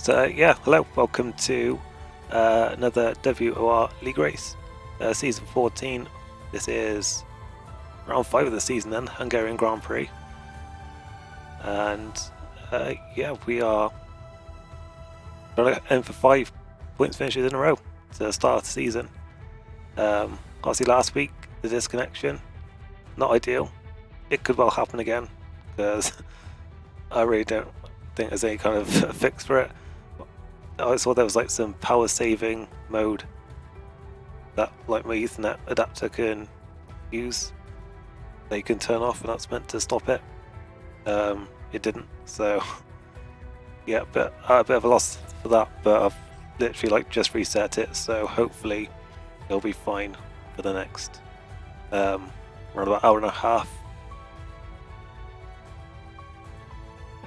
Yeah, hello, welcome to another WOR League race, season 14. This is round 5 of the season then, Hungarian Grand Prix. And yeah, we are trying to aim for 5 points finishes in a row to start the season. Obviously last week, the disconnection, not ideal. It could well happen again, because I really don't think there's any kind of fix for it. I saw there was like some power saving mode that like my Ethernet adapter can use. They can turn off, and that's meant to stop it. It didn't, so yeah, but a bit of a loss for that. But I've literally like just reset it, so hopefully it'll be fine for the next around about hour and a half.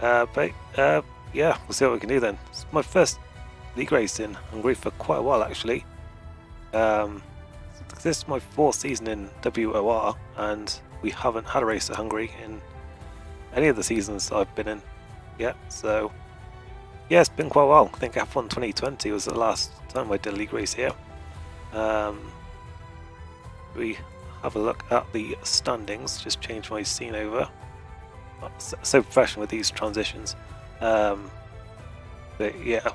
But yeah, we'll see what we can do then. It's my first league race in Hungary for quite a while actually. This is my 4th season in WOR, and we haven't had a race at Hungary in any of the seasons I've been in yet. So yeah, it's been quite a while. I think F1 2020 was the last time I did a league race here. We have a look at the standings. Just change my scene over. So professional with these transitions. But yeah,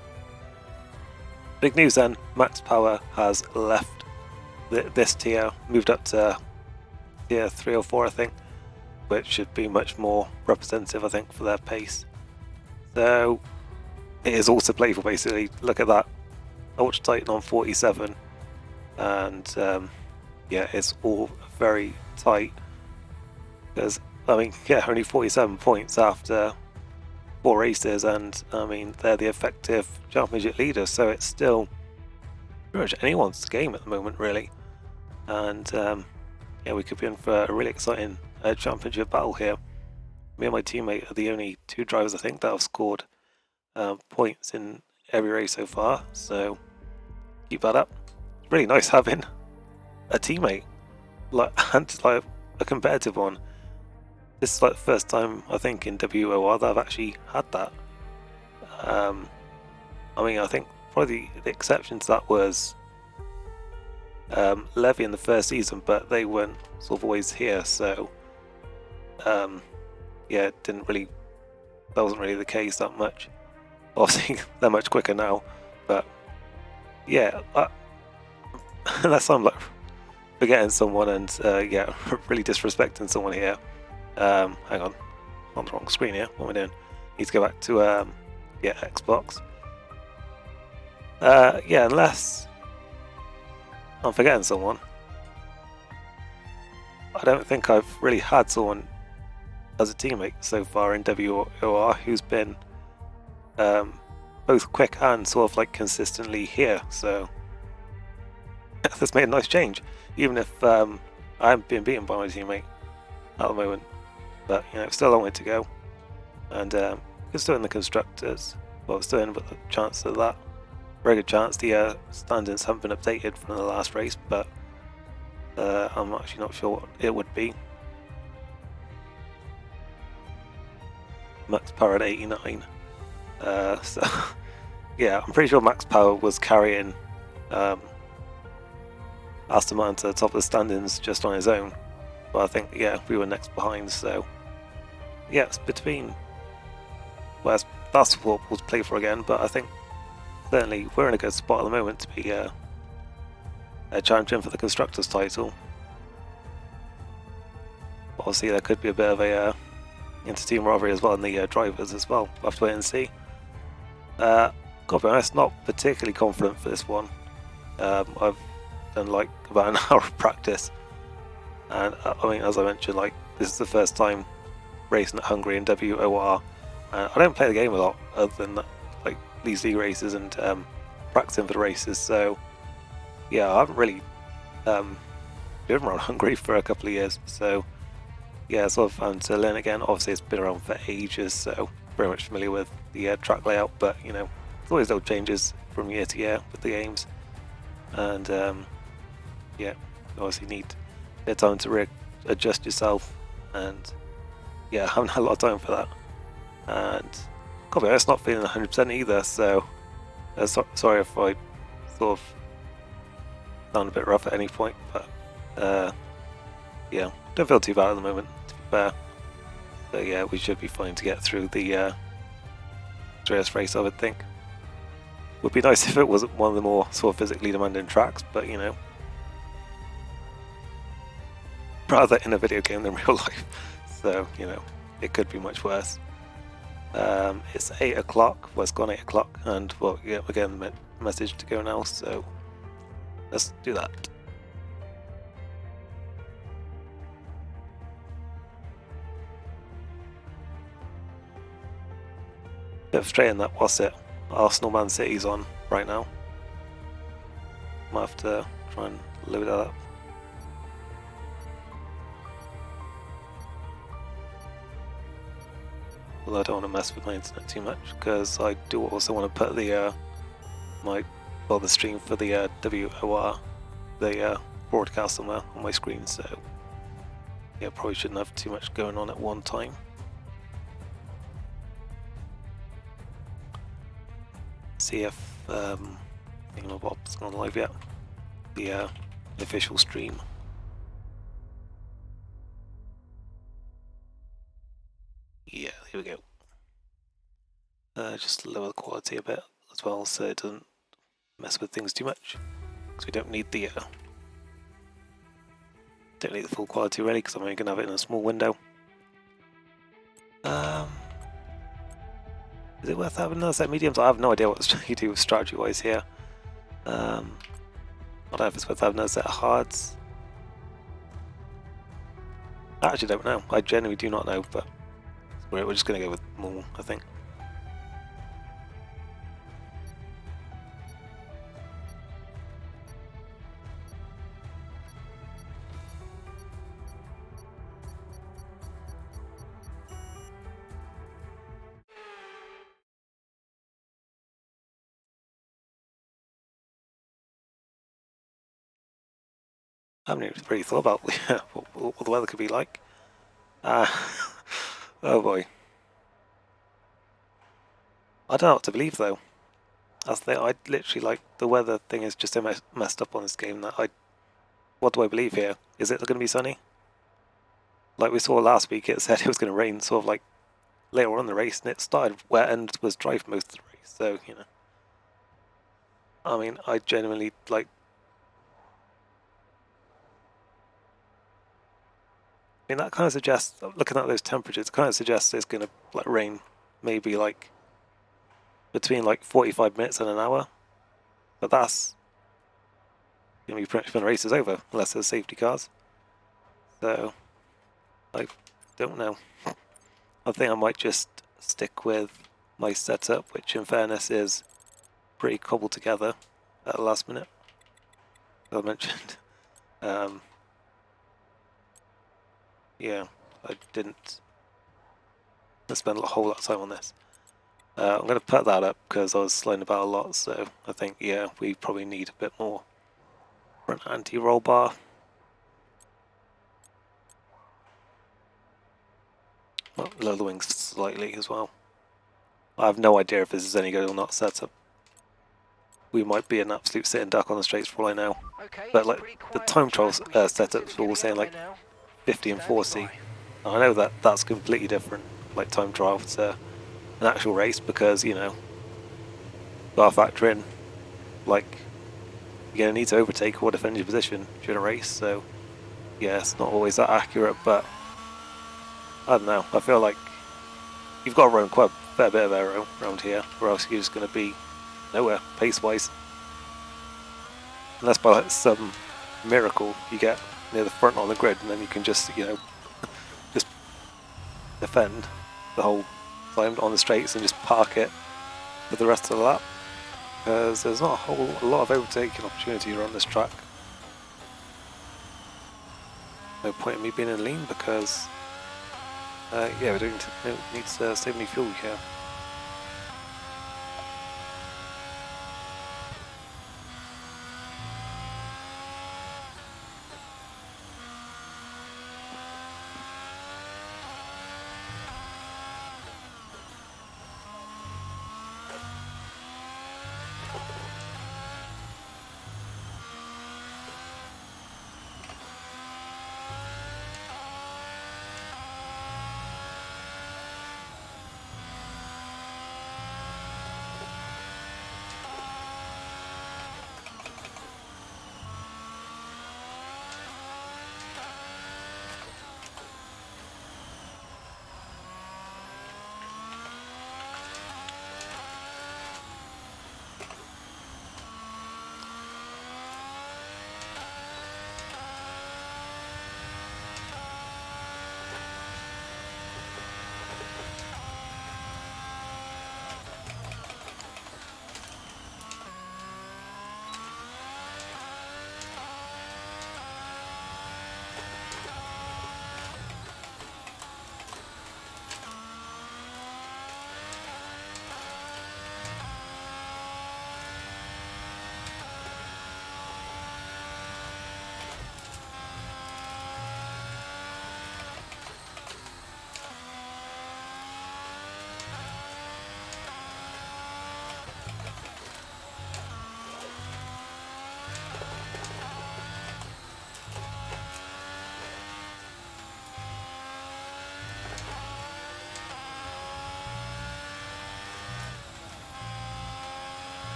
big news then. Max Power has left this tier, moved up to tier 3 or 4 I think, which should be much more representative I think for their pace. So it is also playful basically. Look at that, Ultra Titan on 47, and yeah, it's all very tight, because I mean, yeah, only 47 points after 4 races, and I mean, they're the effective championship leaders, so it's still pretty much anyone's game at the moment, really. And yeah, we could be in for a really exciting championship battle here. Me and my teammate are the only 2 drivers, I think, that have scored points in every race so far, so keep that up. It's really nice having a teammate, like, and like a competitive one. This is like the first time I think in WOR that I've actually had that. I mean, I think probably the exception to that was Levy in the first season, but they weren't sort of always here, so yeah, that wasn't really the case that much. Obviously, they're much quicker now, but yeah, unless I'm like forgetting someone and yeah, really disrespecting someone here. Hang on, I'm on the wrong screen here. What am I doing? Need to go back to yeah, Xbox. Yeah, unless I'm forgetting someone. I don't think I've really had someone as a teammate so far in WOR who's been both quick and sort of like consistently here. So that's made a nice change, even if I haven't been beaten by my teammate at the moment. But you know, still a long way to go, and we're still in the constructors. Well, still in, but the chance of that, very good chance. The standings haven't been updated from the last race, but I'm actually not sure what it would be. Max Power at 89. So yeah, I'm pretty sure Max Power was carrying Aston Martin to the top of the standings just on his own. But I think, yeah, we were next behind, so yeah, it's between, well, that's what we'll play for again, but I think certainly we're in a good spot at the moment to be a champion for the Constructors title. Obviously there could be a bit of a inter-team rivalry as well in the drivers as well. We'll have to wait and see. Gotta be honest, not particularly confident for this one. I've done like about an hour of practice, and I mean, as I mentioned, like, this is the first time racing at Hungary in WOR, and I don't play the game a lot other than like these league races and practicing for the races. So yeah, I haven't really driven around Hungary for a couple of years, so yeah, sort of having to learn again. Obviously it's been around for ages, so very much familiar with the track layout, but you know, there's always little changes from year to year with the games, and yeah, you obviously need a bit of time to readjust yourself, and yeah, I haven't had a lot of time for that. And gotta be honest, not feeling 100% either, so Sorry if I sort of sound a bit rough at any point, but yeah, don't feel too bad at the moment, to be fair. So yeah, we should be fine to get through the Andreas race, I would think. Would be nice if it wasn't one of the more sort of physically demanding tracks, but you know, rather in a video game than real life. So you know, it could be much worse. It's 8 o'clock. Well, it's gone 8 o'clock, and well, yeah, we're getting the message to go now. So let's do that. Bit frustrating that what's it? Arsenal Man City's on right now. Might have to try and load that up. Although I don't want to mess with my internet too much, because I do also want to put the the stream for the WOR, the broadcast on my screen. So yeah, probably shouldn't have too much going on at one time. See if Thingamabob's gone live yet. The official stream. Yeah, here we go. Just lower the quality a bit as well, so it doesn't mess with things too much. Because we don't need the full quality really, because I'm only gonna have it in a small window. Is it worth having another set of mediums? I have no idea what you do strategy-wise here. I don't know if it's worth having another set of hards. I actually don't know. I genuinely do not know, but we're just going to go with more, I think. I haven't really thought about what the weather could be like. Oh boy. I don't know what to believe though. That's the thing. I literally like the weather thing is just so messed up on this game that what do I believe here? Is it going to be sunny? Like we saw last week, it said it was going to rain sort of like later on in the race, and it started wet and was dry for most of the race. So you know, I mean, I genuinely like. I mean, that kind of suggests, looking at those temperatures, it kind of suggests it's going to like rain maybe like between like 45 minutes and an hour. But that's going to be pretty much when the race is over, unless there's safety cars. So, I don't know. I think I might just stick with my setup, which in fairness is pretty cobbled together at the last minute, as I mentioned. Yeah, I didn't spend a whole lot of time on this. I'm going to put that up because I was slowing about a lot, so I think, yeah, we probably need a bit more front anti-roll bar. Well, lower the wings slightly as well. I have no idea if this is any good or not setup. We might be an absolute sitting duck on the straights for all I know. Okay, but like the time trial setups were all saying like 50 and 40. And I know that that's completely different, like time trial to an actual race, because you know, gotta factor in like you're gonna need to overtake or defend your position during a race. So yeah, it's not always that accurate, but I don't know. I feel like you've got to run quite a fair bit of aero around here, or else you're just gonna be nowhere pace-wise. Unless by like some miracle you get near the front on the grid, and then you can just, you know, just defend the whole time on the straights and just park it for the rest of the lap. Because there's not a lot of overtaking opportunity around this track. No point in me being in lean because, yeah, we don't need to save any fuel here.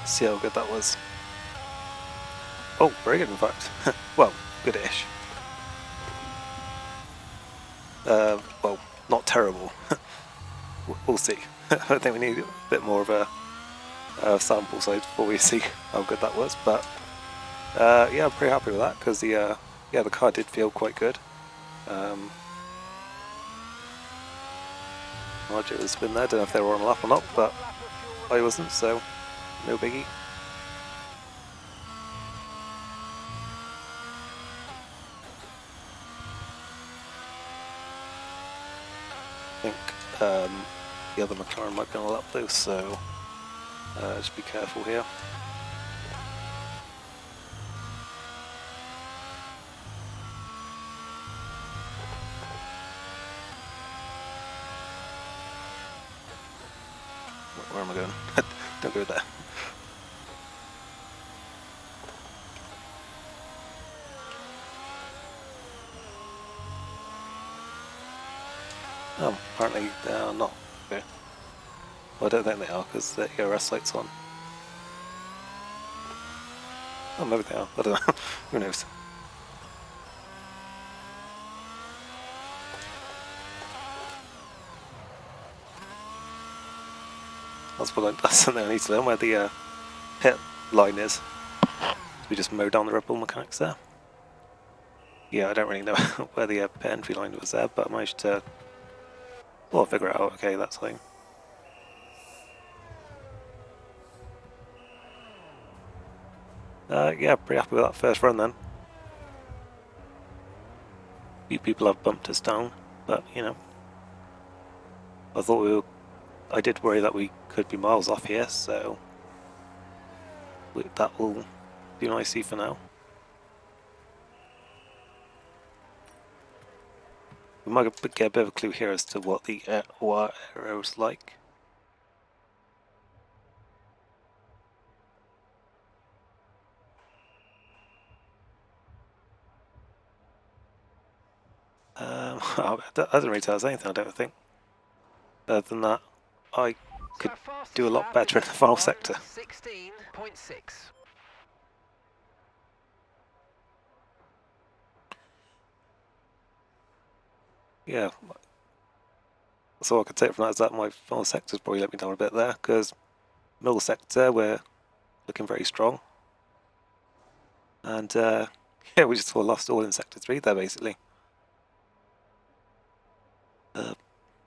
See how good that was. Oh, very good in fact. Well, good-ish. Well, not terrible. We'll see. I think we need a bit more of a sample size before we see how good that was. But yeah, I'm pretty happy with that because the car did feel quite good. Margit was spin there. Don't know if they were on a lap or not, but I wasn't, so no biggie. I think the other McLaren might be on a lap though, so just be careful here. Where am I going? Don't go there. Oh, apparently they are not. Okay. Well, I don't think they are because the ERS light's on. Oh, maybe they are. I don't know. Who knows? That's something I need to learn where the pit line is. We just mow down the Red Bull mechanics there. Yeah, I don't really know where the pit entry line was there, but I managed to, well, figure it out. Okay, that's fine. Yeah, pretty happy with that first run then. A few people have bumped us down, but you know, I did worry that we could be miles off here, so that will do nicely for now. We might get a bit of a clue here as to what the WOR aero is like. I don't really tell us anything, I don't think. Other than that, I could do a lot better in the final sector. 16.6. Yeah, that's all I could take from that is that my final sector's probably let me down a bit there, because middle sector we're looking very strong. And yeah, we just lost all in sector 3 there basically.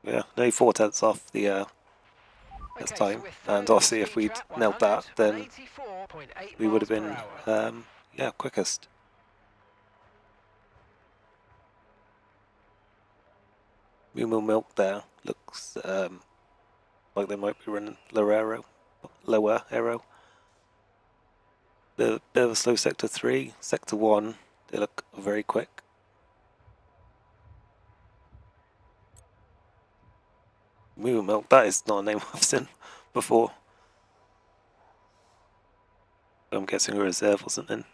Yeah, nearly 4/10 off the this time, and obviously if we'd nailed that, then we would have been yeah, quickest. Moo Milk there looks like they might be running lower aero. Bit of a slow sector 3, sector 1 they look very quick. Moo Milk, that is not a name I've seen before. I'm guessing a reserve or something.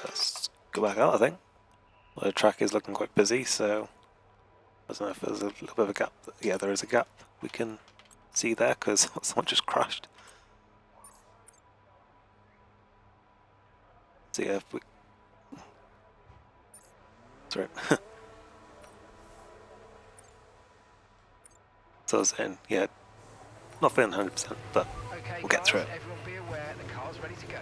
Let's go back out, I think. Well, the track is looking quite busy, so I don't know if there's a little bit of a gap. Yeah, there is a gap we can see there because someone just crashed. So yeah, if we... Sorry. So I was saying, yeah, not feeling 100%, but Okay, we'll get through it. Everyone be aware the car's ready to go.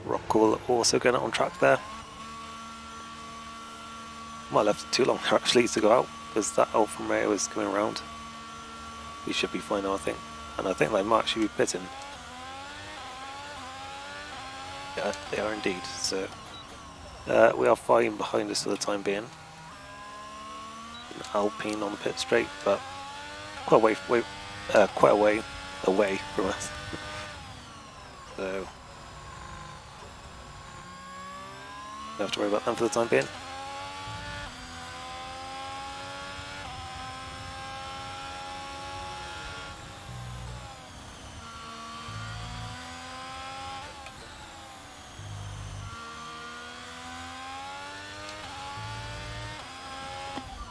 Rockall also going out on track there. Might have left it too long actually to go out because that Alfa Romeo is coming around. We should be fine now, I think. And I think they might actually be pitting. Yeah, they are indeed. So we are fine behind us for the time being. Alpine on the pit straight, but well, wait. quite away from us. So don't have to worry about them for the time being.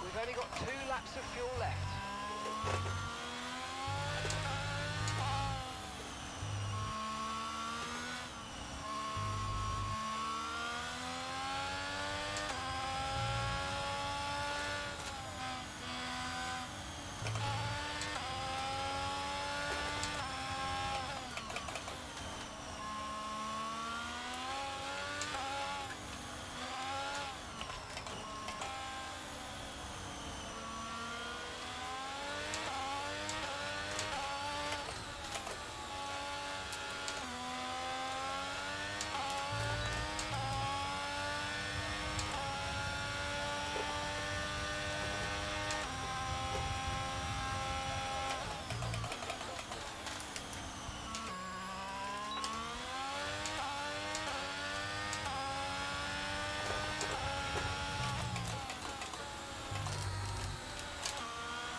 We've only got 2 laps of fuel left.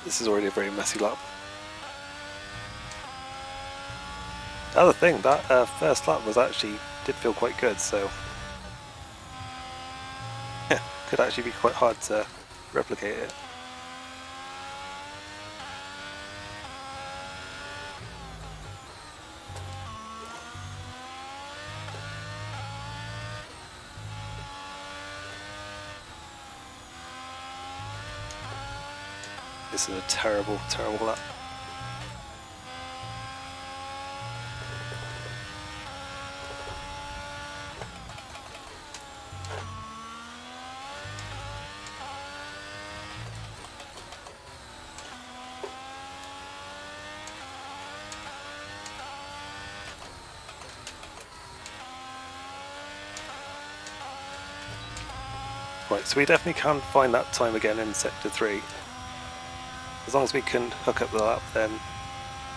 This is already a very messy lap. The other thing, that first lap did feel quite good, so could actually be quite hard to replicate it. This is a terrible, terrible lap. Right, so we definitely can find that time again in Sector 3. As long as we can hook up the lap, then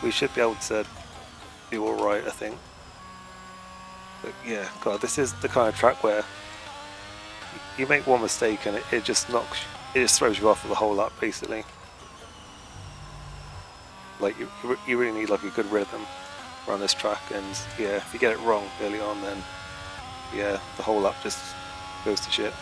we should be able to do alright, I think. But yeah, God, this is the kind of track where you make one mistake and it just throws you off for the whole lap, basically. Like, you really need like a good rhythm around this track, and yeah, if you get it wrong early on, then yeah, the whole lap just goes to shit.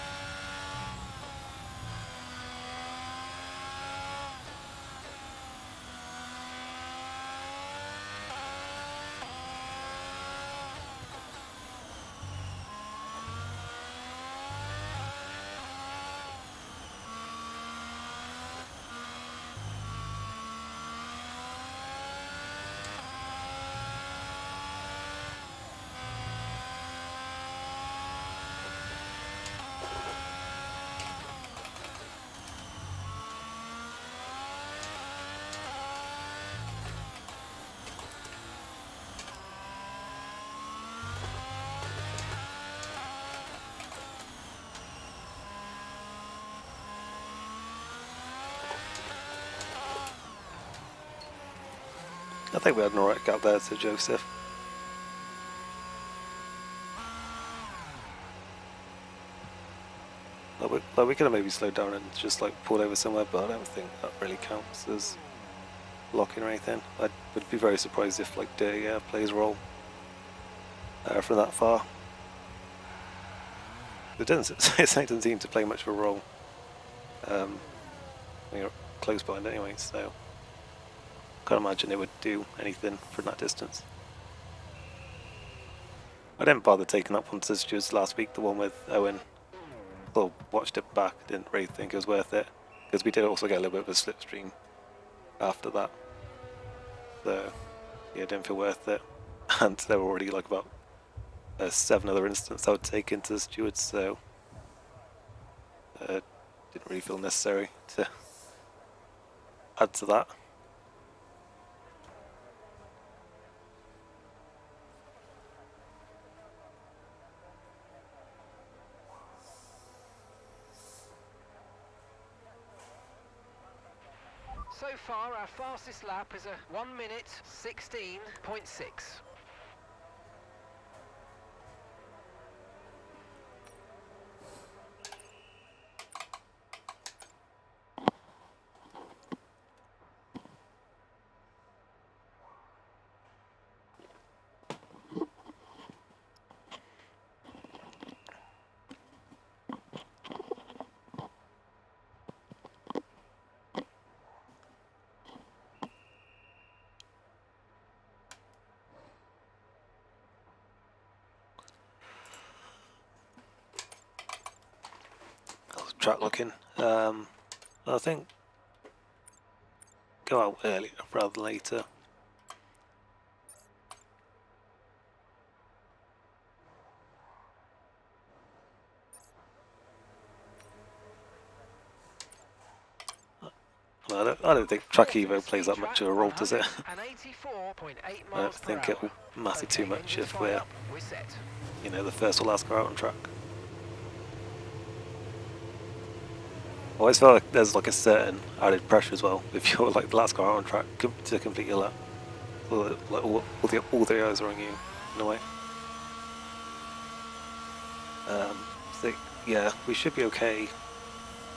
I think we had an alright gap there to Joseph. Like we could have maybe slowed down and just like pulled over somewhere, but I don't think that really counts as locking or anything. I would be very surprised if like Dirty plays a role from that far. It doesn't seem to play much of a role when you're close behind anyway, so I can't imagine it would do anything from that distance. I didn't bother taking that one to Stuart's last week, the one with Owen. Well, watched it back, didn't really think it was worth it, because we did also get a little bit of a slipstream after that. So yeah, it didn't feel worth it. And there were already like about 7 other incidents I would take into the stewards, so didn't really feel necessary to add to that. So far, our fastest lap is a 1 minute 16.6. How's the track looking? I think go out earlier rather than later. Well, I don't think track Evo plays that much of a role, does it? I don't think it will matter too much if we're, you know, the first or last car out on track. I always feel like there's like a certain added pressure as well if you're like the last car out on track to complete your lap. Like all the eyes are on you in a way. So yeah, we should be okay.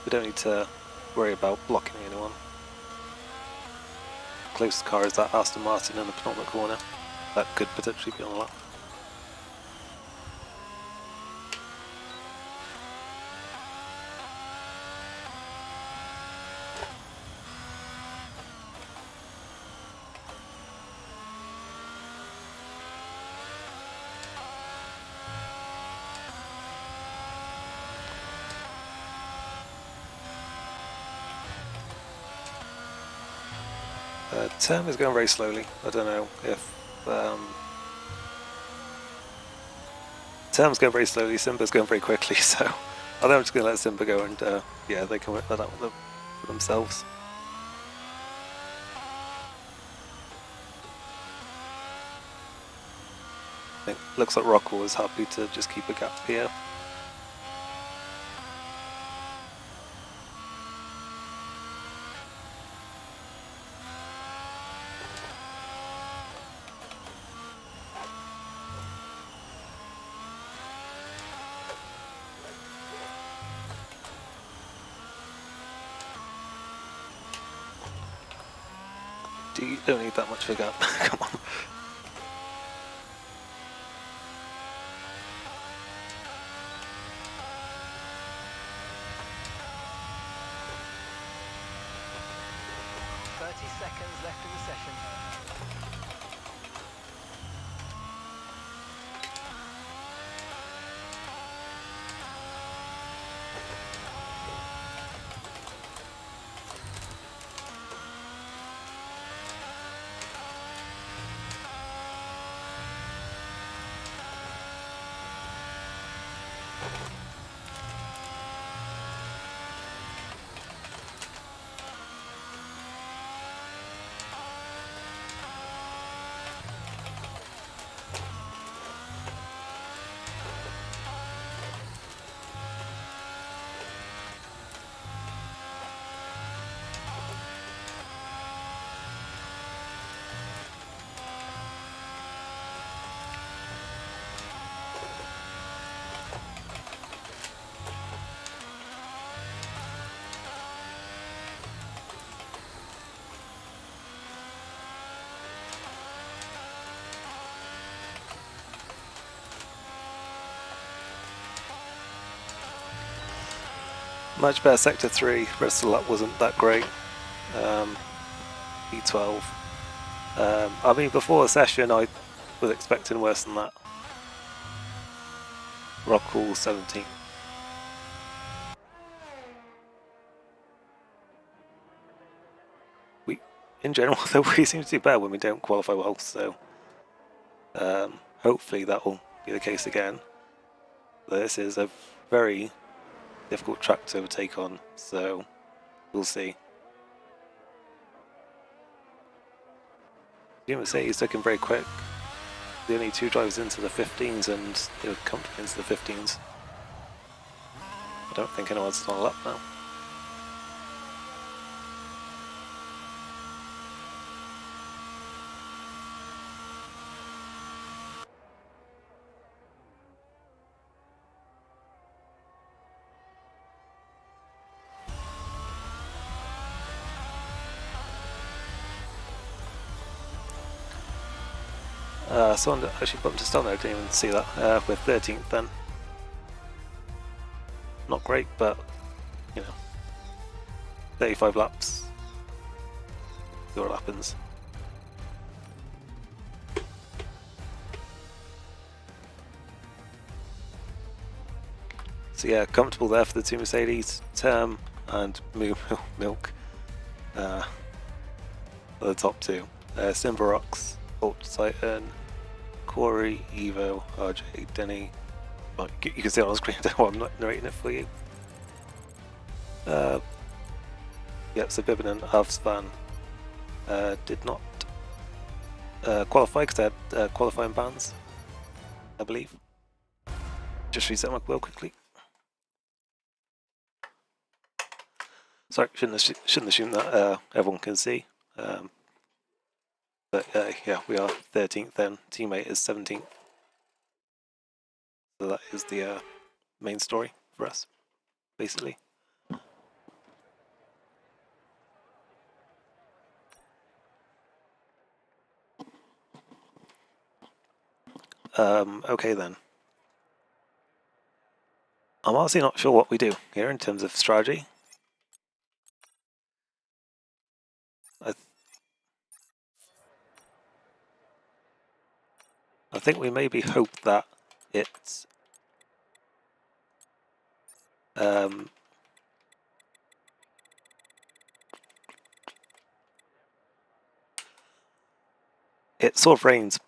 We don't need to worry about blocking anyone. Closest car is that Aston Martin in the penultimate corner. That could potentially be on the lap. Term is going very slowly. I don't know if Term's going very slowly, Simba's going very quickly, so I think I'm just going to let Simba go and yeah, they can work that out for themselves. I think looks like Rockwell is happy to just keep a gap here. You don't need that much of a gap. Come on. Seconds left in the session. Much better sector 3, rest of the lap wasn't that great. E12. I mean, before the session I was expecting worse than that. Rockall 17. In general, though, we seem to do better when we don't qualify well, so hopefully that will be the case again. This is a very difficult track to overtake on, so we'll see. The Mercedes looking very quick. The only two drivers into the 15s and they were comfortably into the 15s. I don't think anyone's on a lap now. Someone actually bumped us down there, I didn't even see that. We're 13th then. Not great, but, you know, 35 laps. See what happens. So yeah, comfortable there for the two Mercedes, Term and Milk for the top two. Simbarox, Bolt Titan, Corey, Evo, RJ, Denny. Well, you can see it on the screen while I'm not narrating it for you. Yep, so Bibbin and Avsvan did not qualify because they had qualifying bans, I believe. Just reset my wheel quickly. Sorry, shouldn't assume that everyone can see. But yeah, we are 13th then. Teammate is 17th. So that is the main story for us, basically. Okay then. I'm honestly not sure what we do here in terms of strategy. I think we maybe hope that it's it sort of rains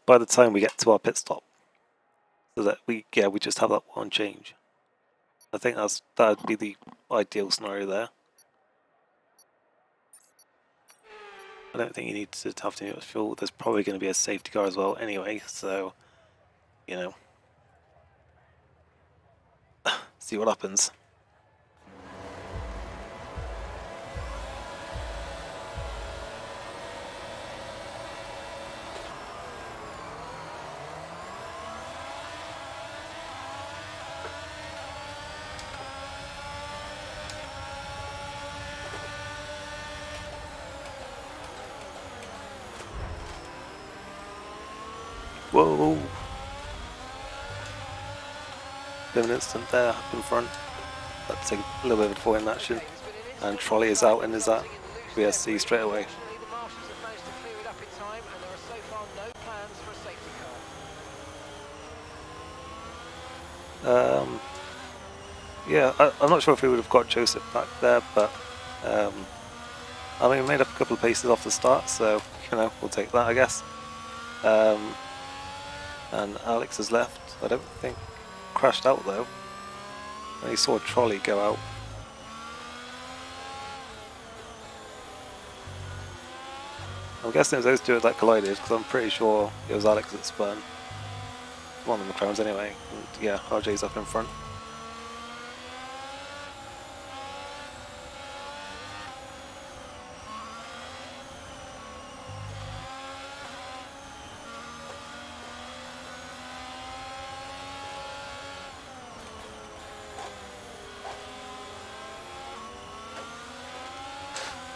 by the time we get to our pit stop, so that we just have that one change. I think that would be the ideal scenario there. I don't think you need to have too much fuel. There's probably going to be a safety car as well anyway, so you know, see what happens. Whoa! Bit of an instant there up in front. Let's take a little bit of a fall in action. And Trolley is out and is at VSC straight away. Yeah, I'm not sure if we would have got Joseph back there, but I mean, we made up a couple of paces off the start, so you know, we'll take that, I guess. And Alex has left. I don't think crashed out though. I saw a Trolley go out. I'm guessing it was those two that collided, because I'm pretty sure it was Alex that spun. One of the McLarens anyway. And yeah, RJ's up in front.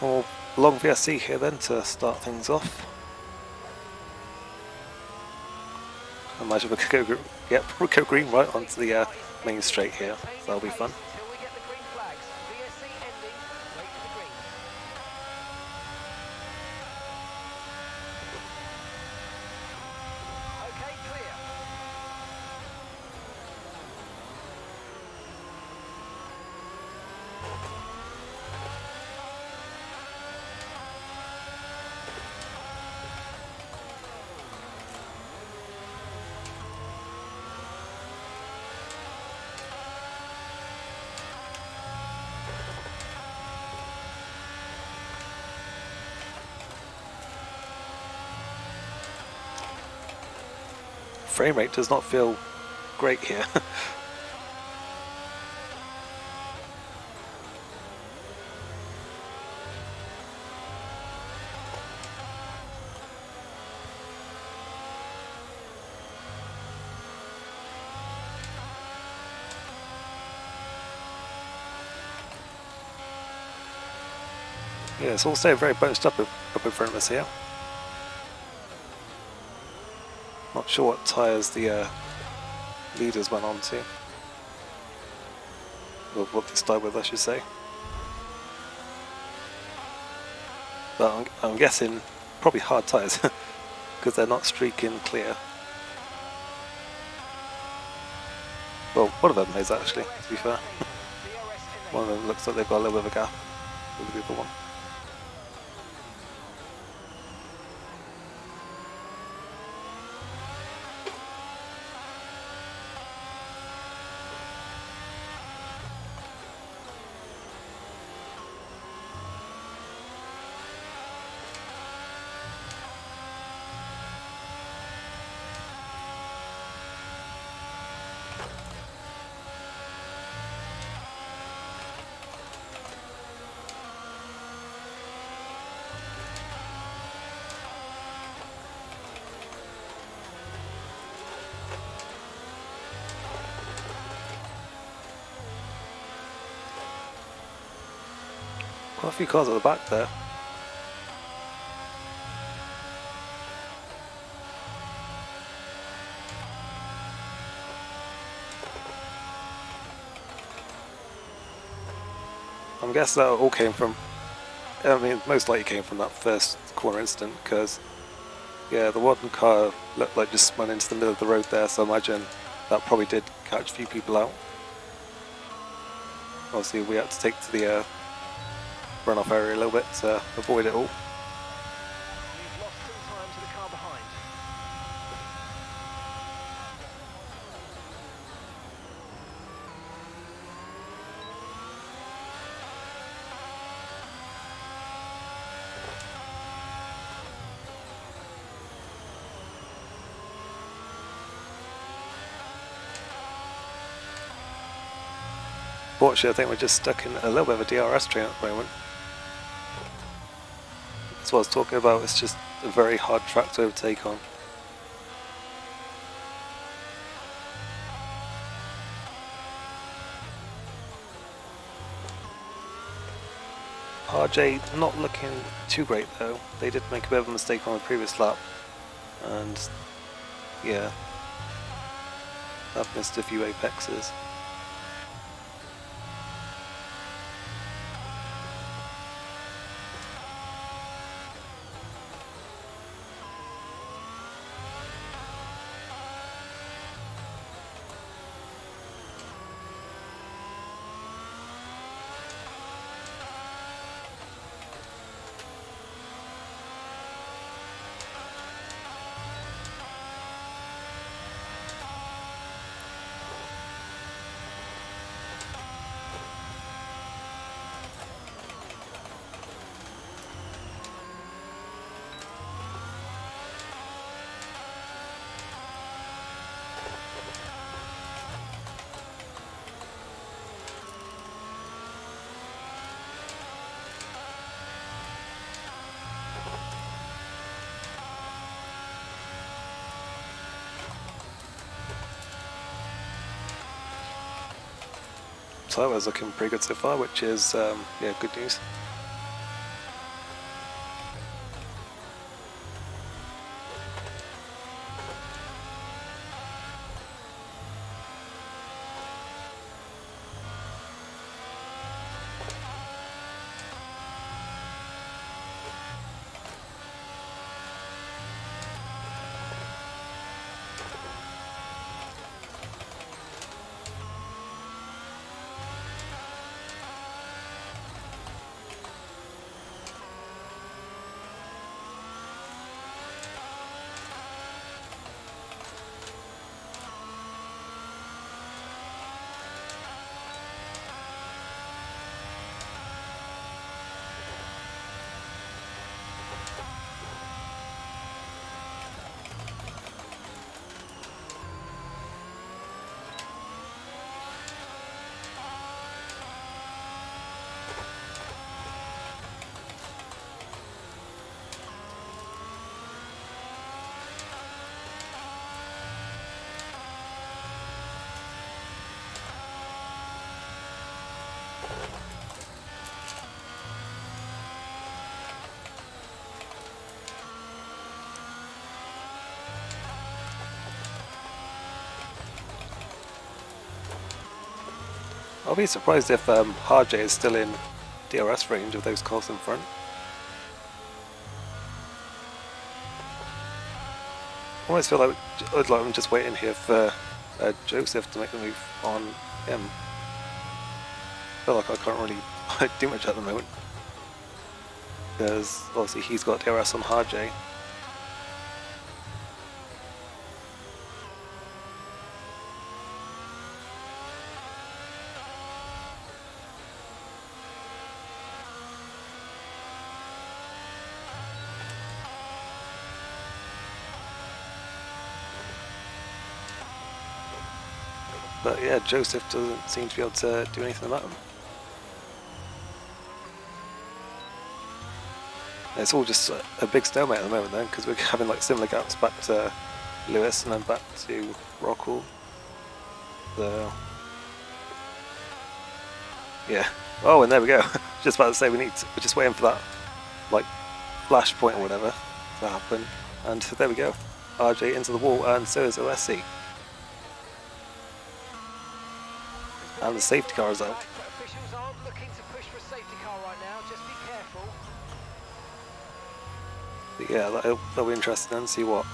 Well, long VSC here then to start things off. I imagine we could go green right onto the main straight here, so that'll be fun. Frame rate does not feel great here. Yeah, it's all staying very bunched up in front of us here. Not sure what tyres the leaders went on to. Or what they started with, I should say. But I'm guessing probably hard tyres, because they're not streaking clear. Well, one of them is actually, to be fair. One of them looks like they've got a little bit of a gap with the other one. Quite a few cars at the back there. I'm guessing that all came from, I mean, most likely came from that first corner incident, because, yeah, the one car looked like just spun into the middle of the road there, so I imagine that probably did catch a few people out. Obviously, we had to take to the runoff area a little bit to avoid it all. You've lost some time to the car behind. Fortunately, I think we're just stuck in a little bit of a DRS train at the moment. That's what I was talking about, it's just a very hard track to overtake on. RJ not looking too great though. They did make a bit of a mistake on the previous lap, and yeah, I've missed a few apexes. So that was looking pretty good so far, which is yeah, good news. I'll be surprised if RJ is still in DRS range of those cars in front. I almost feel like I'm just waiting here for Joseph to make the move on him. I feel like I can't really do much at the moment, because obviously he's got DRS on RJ. But yeah, Joseph doesn't seem to be able to do anything about him. It's all just a big stalemate at the moment then, because we're having like similar gaps back to Lewis and then back to Rockwell. So yeah. Oh, and there we go. Just about to say we're just waiting for that like flash point or whatever to happen. And there we go. RJ into the wall, and so is OSC. And the safety car is out. Officials aren't looking to push for a safety car right now, just be careful. But yeah, that'll be interesting and see what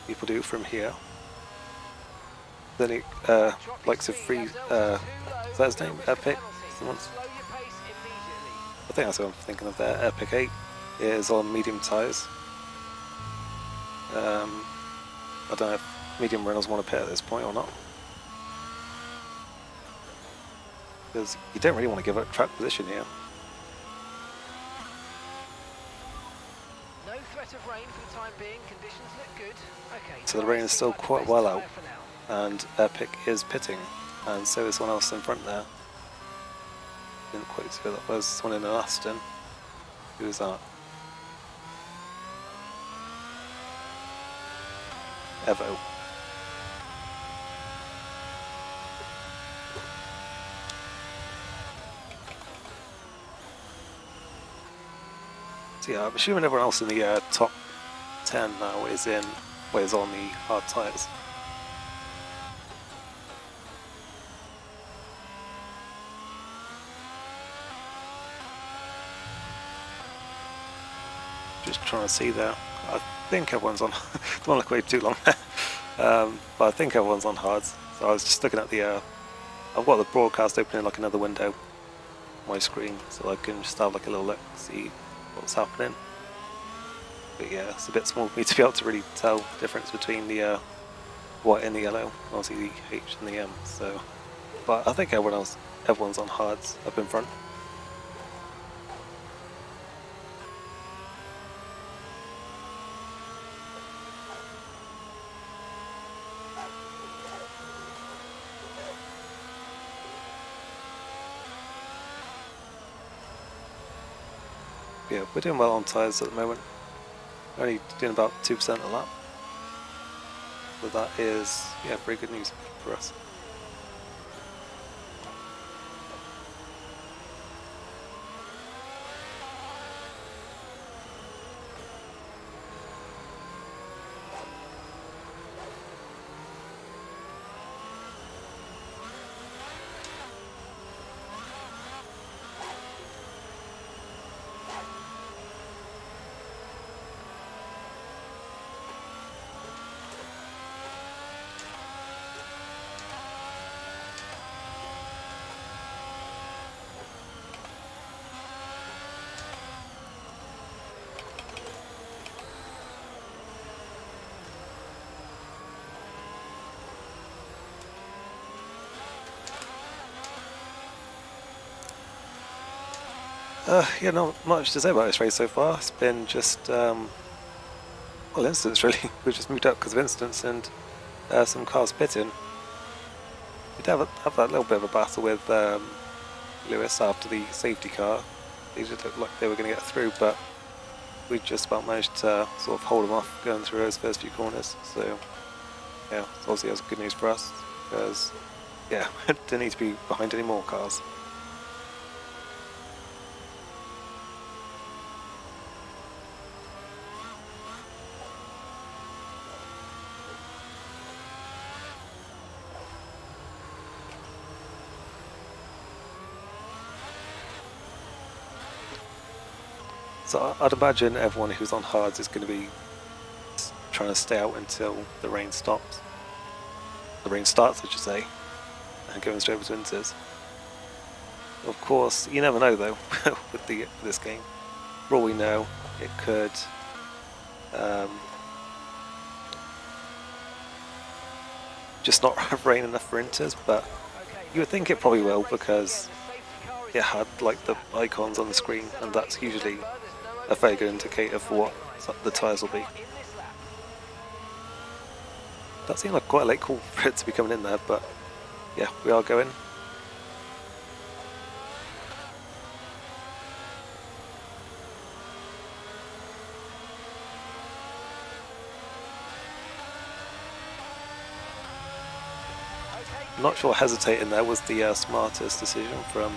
people do from here. Then it likes a free what's his name? Epic. I think that's what I'm thinking of there. Epic 8 is on medium tyres. I don't know if medium runners want to pit at this point or not, because you don't really want to give up track position here. No threat of rain for the time being, conditions look good. Okay. So the rain is still quite well out, and Epic is pitting, and so is someone else in front there. Didn't quite see who that was. Someone in an Aston. Who was that? Evo. So yeah, I'm assuming everyone else in the top 10 now is on the hard tyres. Just trying to see there. I think everyone's on. Don't want to look way too long there. But I think everyone's on hards. So I was just looking at the. I've got the broadcast open in like another window on my screen, so I can just have like a little look, see what's happening. But yeah, it's a bit small for me to be able to really tell the difference between the white and the yellow, obviously the H and the M. So, but I think everyone's on hards up in front. Yeah, we're doing well on tyres at the moment. Only doing about 2% a lap. So that is, yeah, very good news for us. Yeah, not much to say about this race so far. It's been just, well, instants really. We've just moved up because of instants and some cars pitting. We did have that little bit of a battle with Lewis after the safety car. They just looked like they were going to get through, but we just about managed to sort of hold them off going through those first few corners. So, yeah, obviously that's good news for us, because, yeah, didn't need to be behind any more cars. So I'd imagine everyone who's on hards is going to be trying to stay out until the rain stops. The rain starts, I should say, and going straight to winters. Of course, you never know though with this game. For all we know, it could just not rain enough for winters, but you would think it probably will because it had like the icons on the screen, and that's usually a very good indicator for what the tyres will be. That seemed like quite a late call for it to be coming in there, but yeah, we are going. I'm not sure hesitating there was the smartest decision from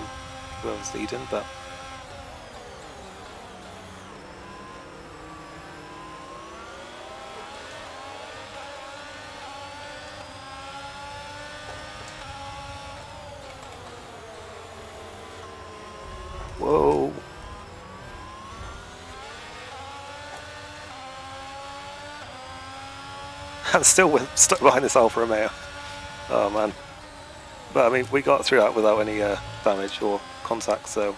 whoever was leading, but whoa. I'm still stuck behind this Alfa Romeo. Oh man. But I mean, we got through that without any damage or contact, so,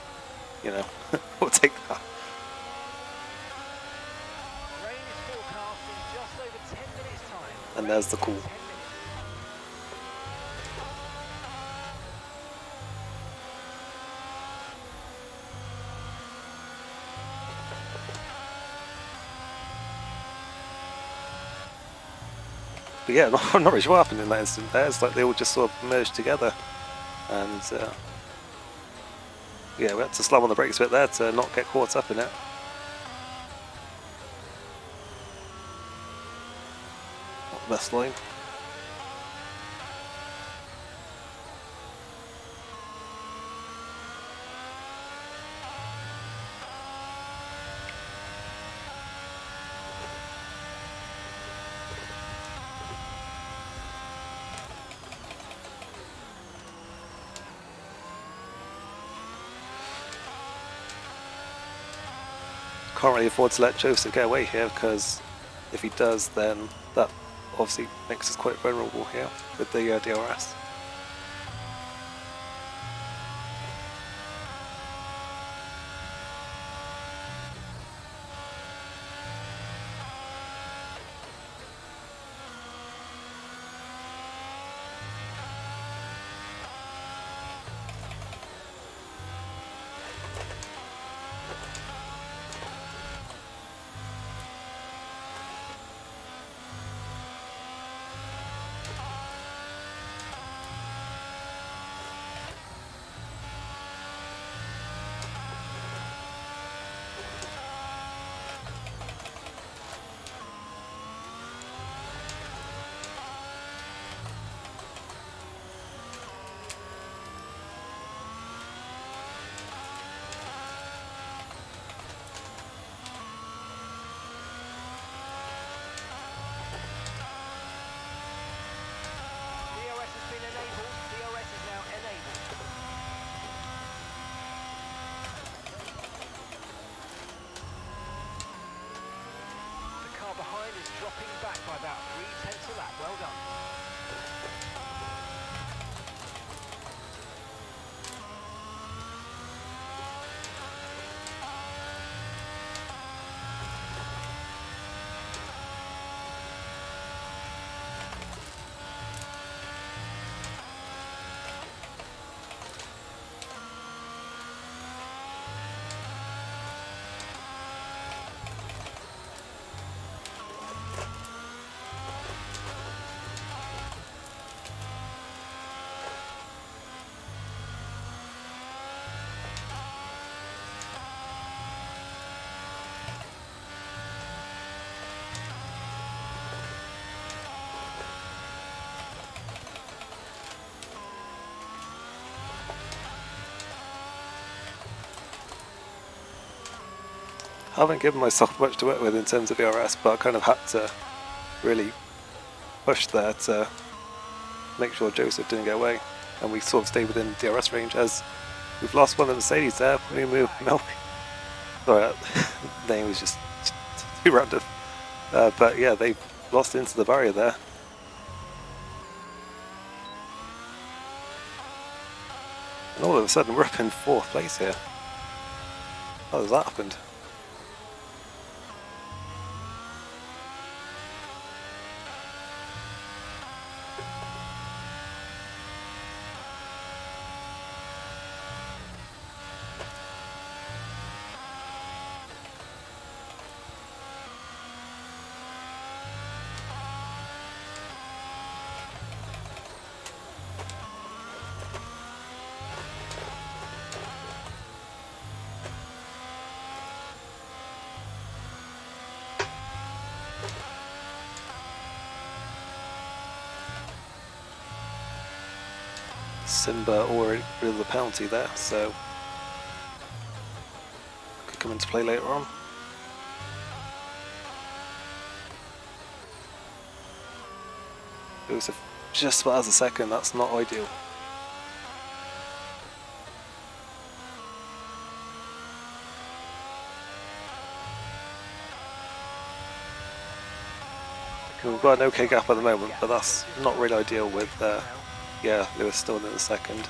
you know, we'll take that. Rain is forecast in just over 10 minutes' time. And there's the call. But yeah, I'm not really sure what happened in that instant there. It's like they all just sort of merged together. And yeah, we had to slam on the brakes a bit there to not get caught up in it. Not the best line. Can't really afford to let Joseph get away here, because if he does, then that obviously makes us quite vulnerable here with the DRS. Behind is dropping back by about 3/10 a lap. Well done. I haven't given myself much to work with in terms of DRS, but I kind of had to really push there to make sure Joseph didn't get away, and we sort of stayed within DRS range. As we've lost one of the Mercedes there, we move milk. Sorry, name was just too random. But yeah, they lost into the barrier there. And all of a sudden we're up in 4th place here. How has that happened? Simba already with the penalty there, so could come into play later on. It was just about as a second, that's not ideal. We've got an okay gap at the moment, but that's not really ideal with yeah, Lewis still in the second.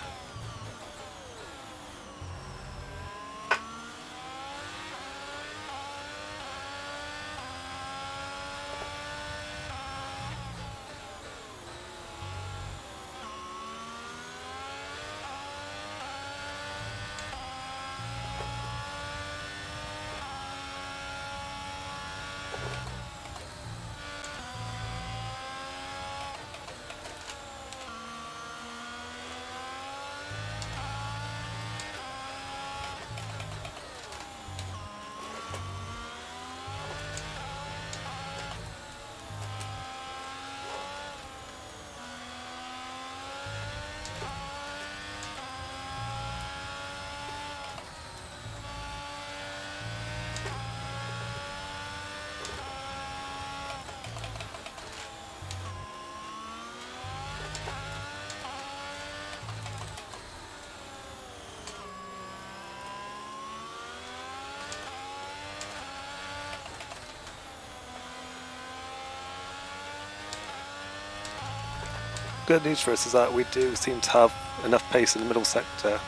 Good news for us is that we do seem to have enough pace in the middle sector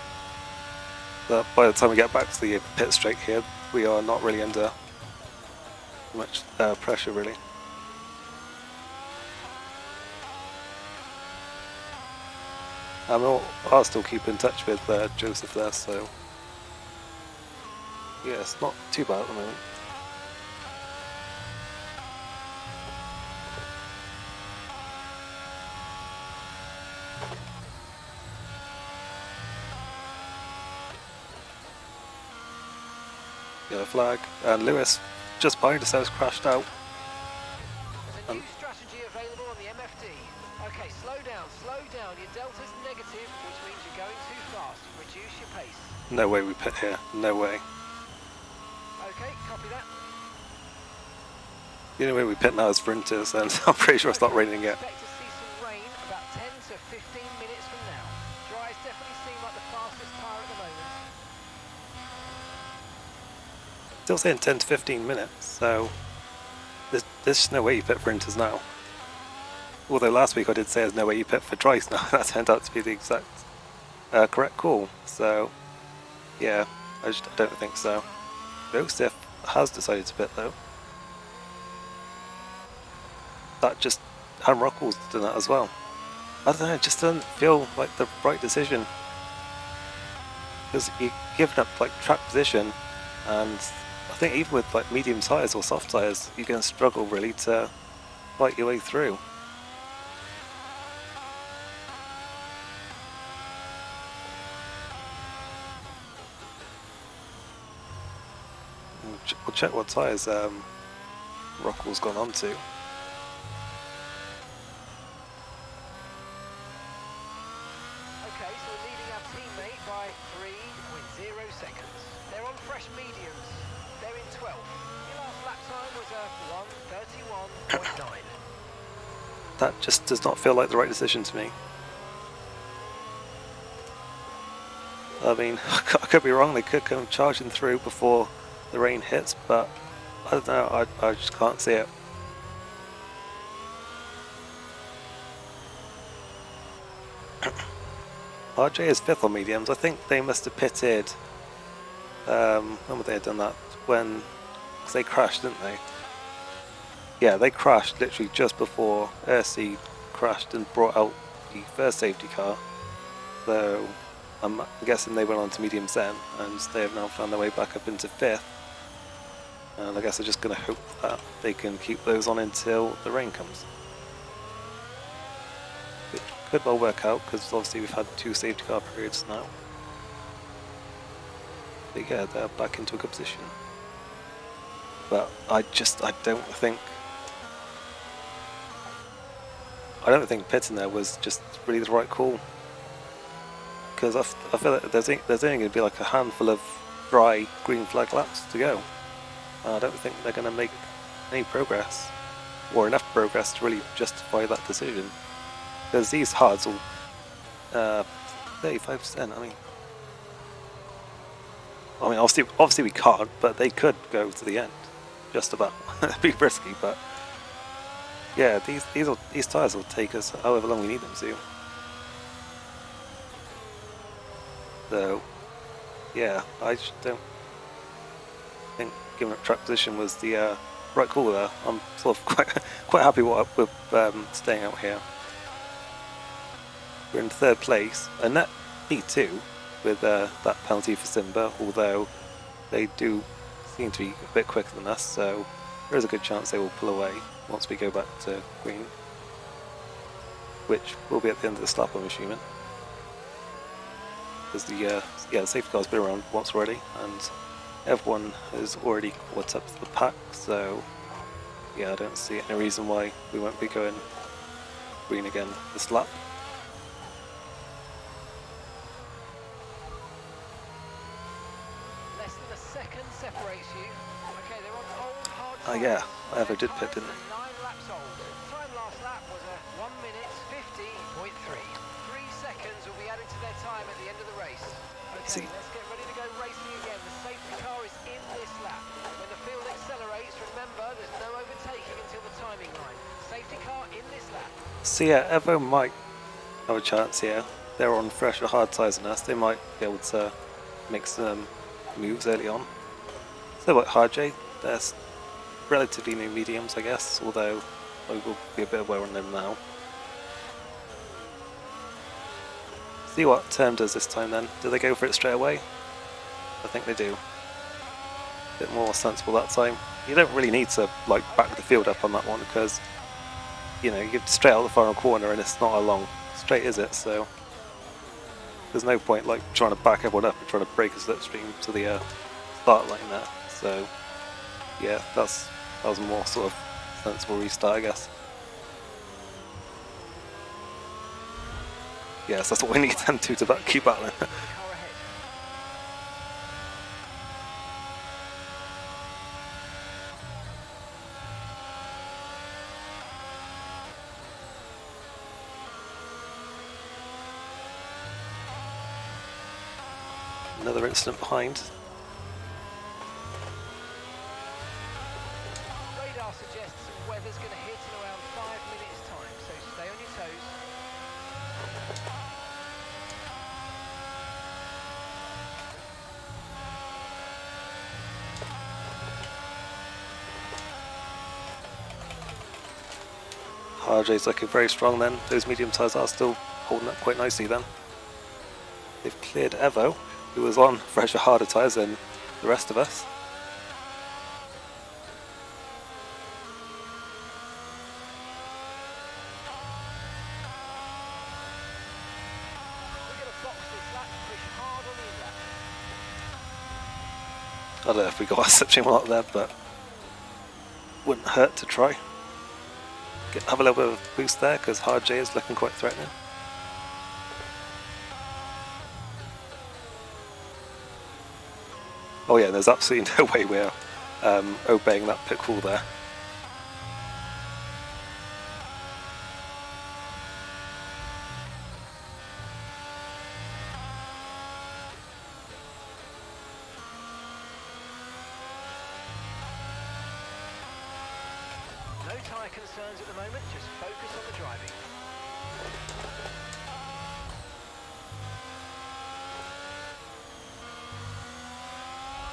that by the time we get back to the pit straight here, we are not really under much pressure really. I'll still keep in touch with Joseph there, so yeah, it's not too bad at the moment. Yellow flag, and Lewis just behind us has crashed out. There's a new strategy available on the MFD. Okay, slow down. Your delta's negative, which means you're going too fast. Reduce your pace. No way we pit here, no way. Okay, copy that. The only way we pit now is sprinters, and I'm pretty sure it's not raining yet. Expect to see some rain about 10 to 15 minutes from now. Dries definitely seem like the fastest tire at the moment. Still saying 10 to 15 minutes, so there's just no way you pit sprinters now. Although last week I did say there's no way you pit for dries now, that turned out to be the exact correct call. So yeah, I don't think so. Joseph has decided to pit though. That just, and Rockwell's done that as well. I don't know, it just doesn't feel like the right decision. Because you're giving up like track position, and I think even with like medium tyres or soft tyres, you're going to struggle really to fight your way through. We'll check what tyres Rockwell's gone on to. Okay, so we're leading our teammate by 3.0 seconds. They're on fresh mediums. They're in 12th. Your last lap time was a 1:31.9. That just does not feel like the right decision to me. I mean, I could be wrong, they could come charging through before the rain hits, but I don't know, I just can't see it. RJ is 5th on mediums. I think they must have pitted, when would they have done that? When, because they crashed, didn't they? Yeah, they crashed literally just before Ursi crashed and brought out the first safety car. So I'm guessing they went on to mediums then, and they have now found their way back up into 5th. And I guess they're just going to hope that they can keep those on until the rain comes. It could well work out, because obviously we've had 2 safety car periods now. But yeah, they're back into a good position. But I don't think pitting there was just really the right call. Because I feel like there's only going to be like a handful of dry green flag laps to go. I don't think they're going to make any progress, or enough progress to really justify that decision. Because these hards will 35%. I mean, obviously we can't, but they could go to the end, just about. It'd be risky, but yeah, these tires will take us however long we need them to. So yeah, I just don't think giving up track position was the right call there. I'm sort of quite happy with staying out here. We're in 3rd place, and that P2 with that penalty for Simba, although they do seem to be a bit quicker than us, so there is a good chance they will pull away once we go back to green, which will be at the end of this lap, I'm assuming. Because the safety car's been around once already, and everyone has already caught up to the pack, so yeah, I don't see any reason why we won't be going green again this lap. Less than a second separates you. Okay, they're on old hard Yeah, Evo did pit, didn't 9 laps old. Time last lap was a 1 minute 50.3. 3 seconds will be added to their time at the end of the race. Okay, let's get ready to go racing again. The safety car is in this lap. When the field accelerates, remember there's no overtaking until the timing line. Safety car in this lap. So yeah, Evo might have a chance here. They're on fresher hard tyres than us. They might be able to make some moves early on. So what, Harjay, they're relatively new mediums, I guess, although I will be a bit aware on them now. See what Term does this time then. Do they go for it straight away? I think they do. A bit more sensible that time. You don't really need to like back the field up on that one, because you know, you get straight out the final corner and it's not a long straight, is it? So there's no point like trying to back everyone up and trying to break a slipstream to the start line there. So yeah, that was a more sort of sensible restart, I guess. Yes, that's what we need them to keep battling. Another incident behind. Radar suggests weather's going to hit in around 5 minutes time, so stay on your toes. RJ's looking very strong then. Those medium tyres are still holding up quite nicely then. They've cleared Evo, who was on fresher, harder tyres than the rest of us. We're going to box this lap, push hard on the in-lap. I don't know if we got a slipstream or not there, but wouldn't hurt to try. Have a little bit of a boost there, because Hard J is looking quite threatening. Oh yeah, there's absolutely no way we're obeying that pit call there. concerns at the moment, just focus on the driving.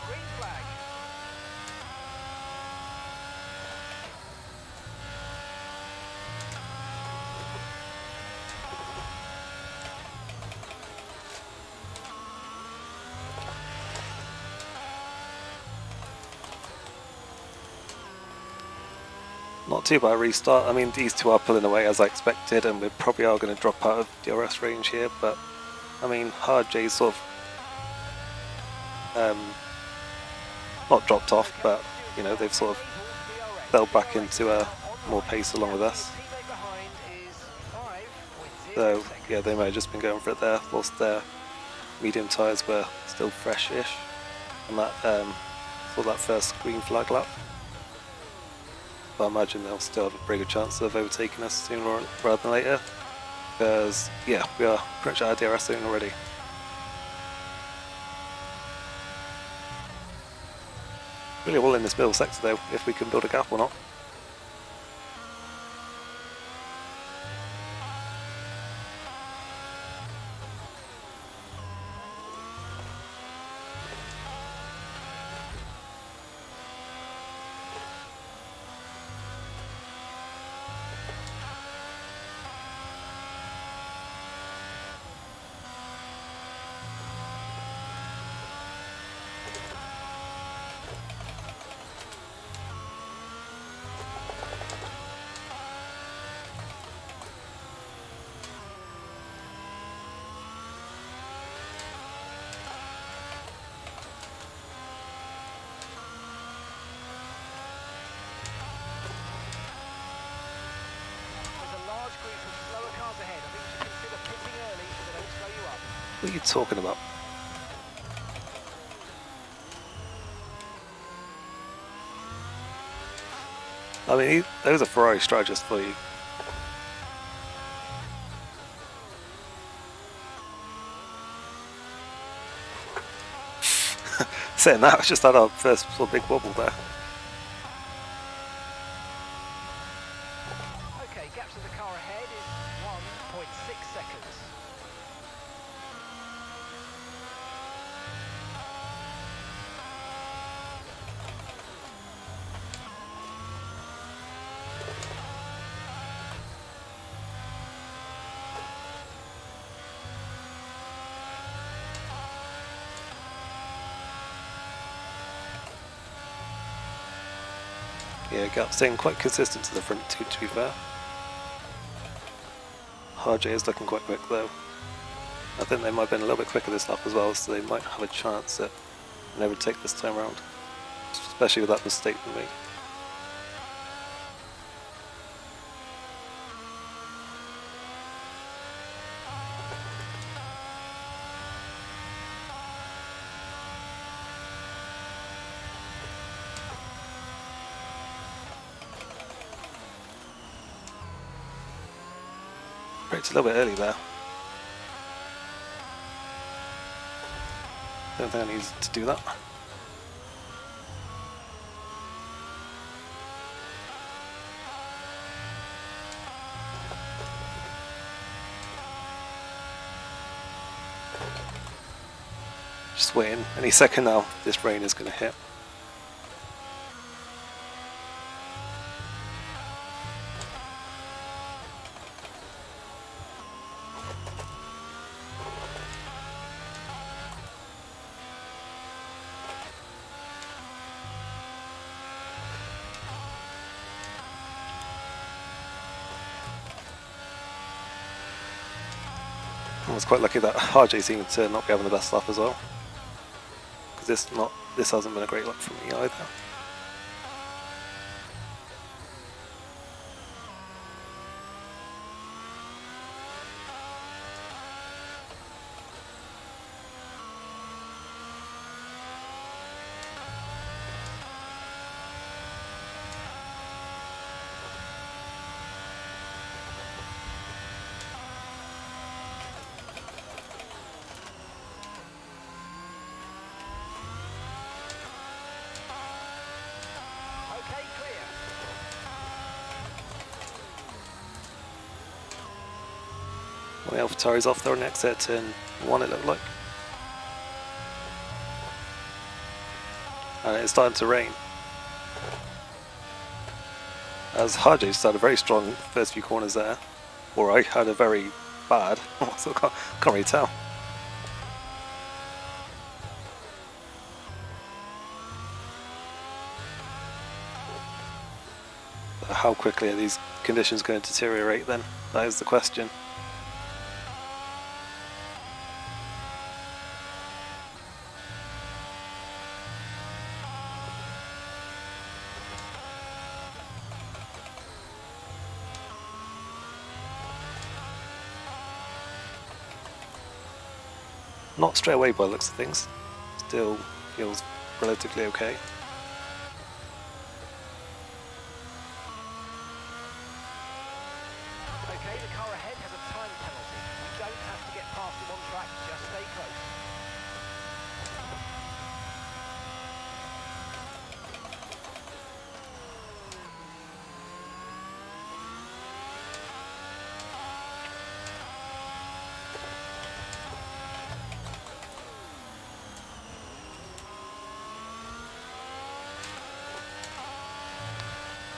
Green flag. Not too bad restart. I mean, these two are pulling away as I expected, and we probably are going to drop out of DRS range here, but I mean, RJ's sort of not dropped off, but you know, they've sort of fell back into more pace along with us. So yeah, they might have just been going for it there, whilst their medium tyres were still fresh-ish on that for that first green flag lap. But I imagine they'll still have a pretty good chance of overtaking us sooner rather than later, because yeah, we are pretty much out of DRS zone already. Really all in this middle sector though, if we can build a gap or not. What are you talking about? I mean, those are Ferrari strategists for you. Saying that, I just had our first sort of big wobble there. Okay, gap to the car ahead is 1.6 seconds. Yeah, gap staying quite consistent to the front two, to be fair. RJ is looking quite quick though. I think they might have been a little bit quicker this lap as well, so they might have a chance at an overtake this time around. Especially with that mistake we made. Braked a little bit early there. Don't think I needed to do that. Just waiting. Any second now, this rain is going to hit. I was quite lucky that RJ seemed to not be having the best lap as well, because this hasn't been a great lap for me either. The AlphaTauri's off their next exit turn 1, it looked like. And it's starting to rain. As Harjay started a very strong first few corners there, or I had a very bad, so I can't really tell. How quickly are these conditions going to deteriorate then? That is the question. Not straight away by the looks of things. Still feels relatively okay. Okay, the car ahead has a time penalty. You don't have to get past them on track, just stay close.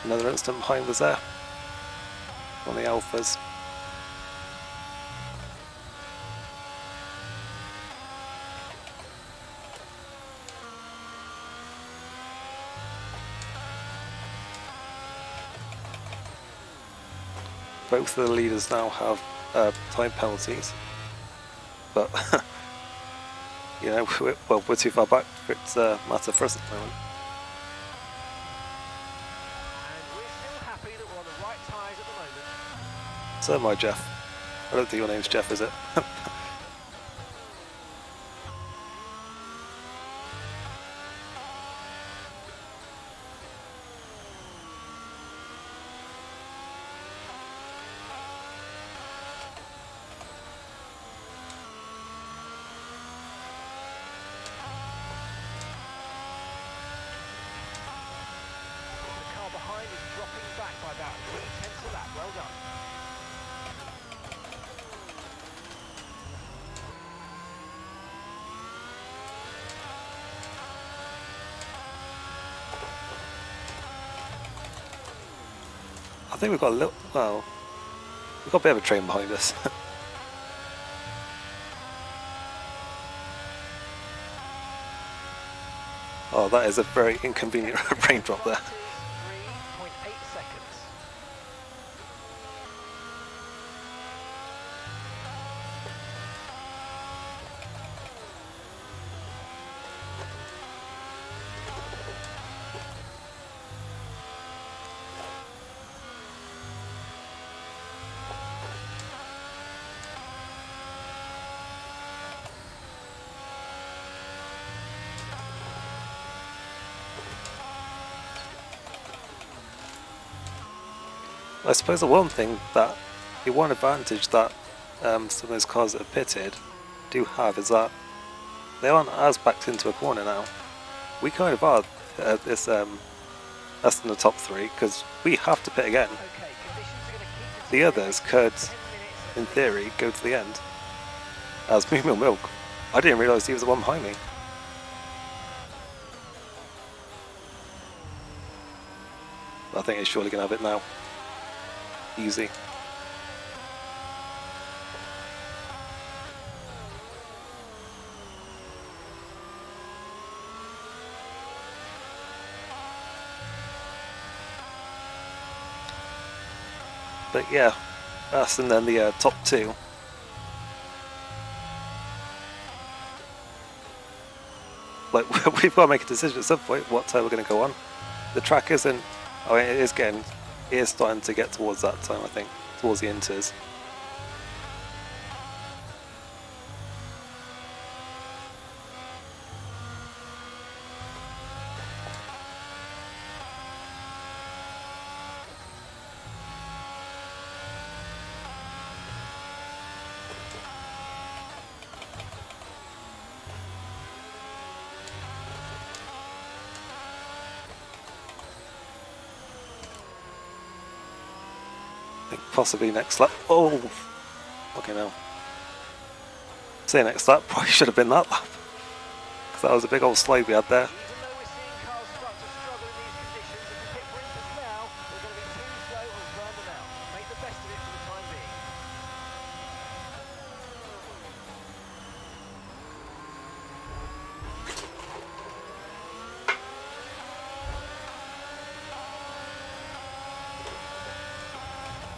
Another instant behind was there on the Alphas. Both of the leaders now have time penalties, but you know, we're too far back for it to matter for us at the moment. And we're still happy that we're on the right tyres at the moment. So am I, Jeff. I don't think your name's Jeff, is it? The car behind is dropping back by about 3/10 of lap. Well done. I think we've got a little, well, we've got a bit of a train behind us. Oh, that is a very inconvenient raindrop there. 3.8 seconds. I suppose the one thing that, the one advantage that some of those cars that are pitted do have is that they aren't as backed into a corner now. We kind of are this us in the top three because we have to pit again. Okay, conditions are going to keep The others could, 10 minutes. in theory, go to the end. As Moo Milk, I didn't realise he was the one behind me. I think he's surely going to have it now. Easy. But yeah, us and then the top two. Like, we've got to make a decision at some point what time we're going to go on. The track isn't, I mean, it is starting to get towards that time, I think, towards the inters. I think possibly next lap. Oh, okay now. say next lap probably should have been that lap. Because that was a big old slide we had there. Even though we're seeing cars start to struggle in these conditions, if we pit for instance now, we're going to be too slow and burn them out. Make the best of it for the time being.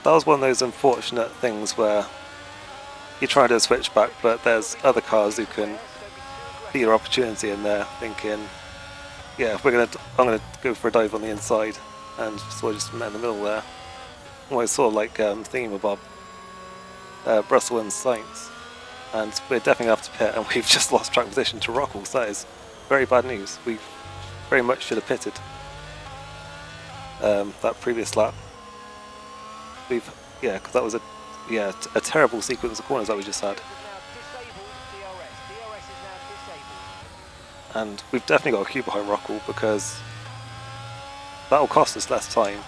That was one of those unfortunate things where you try to switch back, but there's other cars who can see your opportunity in there, thinking, yeah, I'm gonna go for a dive on the inside, and sort of just met in the middle there. Almost sort of like Thingamabob, Brussels and Sainz, and we're definitely gonna have to pit, and we've just lost track position to Rockles. That is very bad news. We very much should have pitted that previous lap. Because that was a terrible sequence of corners that we just had. And we've definitely got a queue behind Rockall because that'll cost us less time.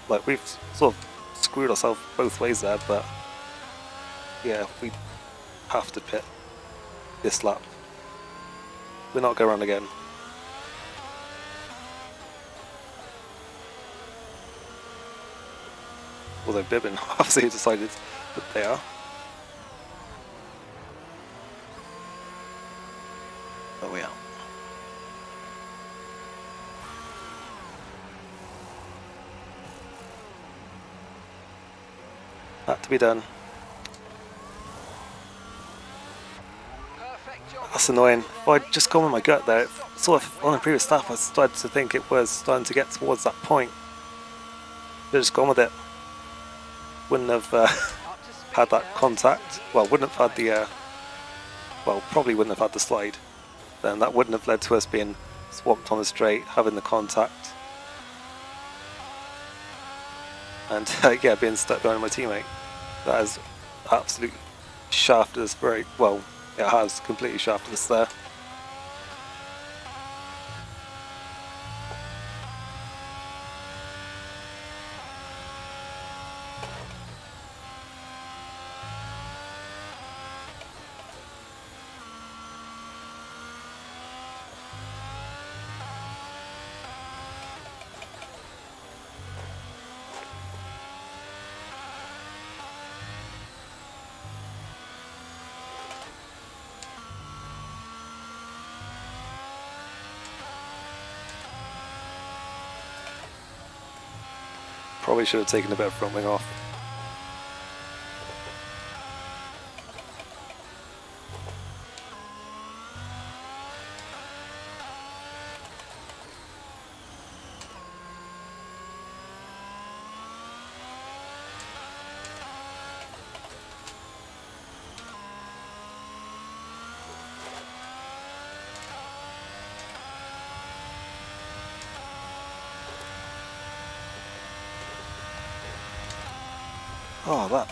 Like, we've sort of screwed ourselves both ways there, but yeah, we have to pit this lap. We're not going around again. Although Bibbin obviously decided that they are. But we are. Had to be done. That's annoying. If I'd just gone with my gut there, sort of on the previous lap I started to think it was starting to get towards that point. Should have just gone with it. Wouldn't have had that contact. Well, wouldn't have had the probably wouldn't have had the slide. Then that wouldn't have led to us being swamped on the straight, having the contact, and yeah, being stuck behind my teammate. That has absolutely shafted us very well. It has completely shafted us there. Probably should have taken a bit of front wing off. Oh, that...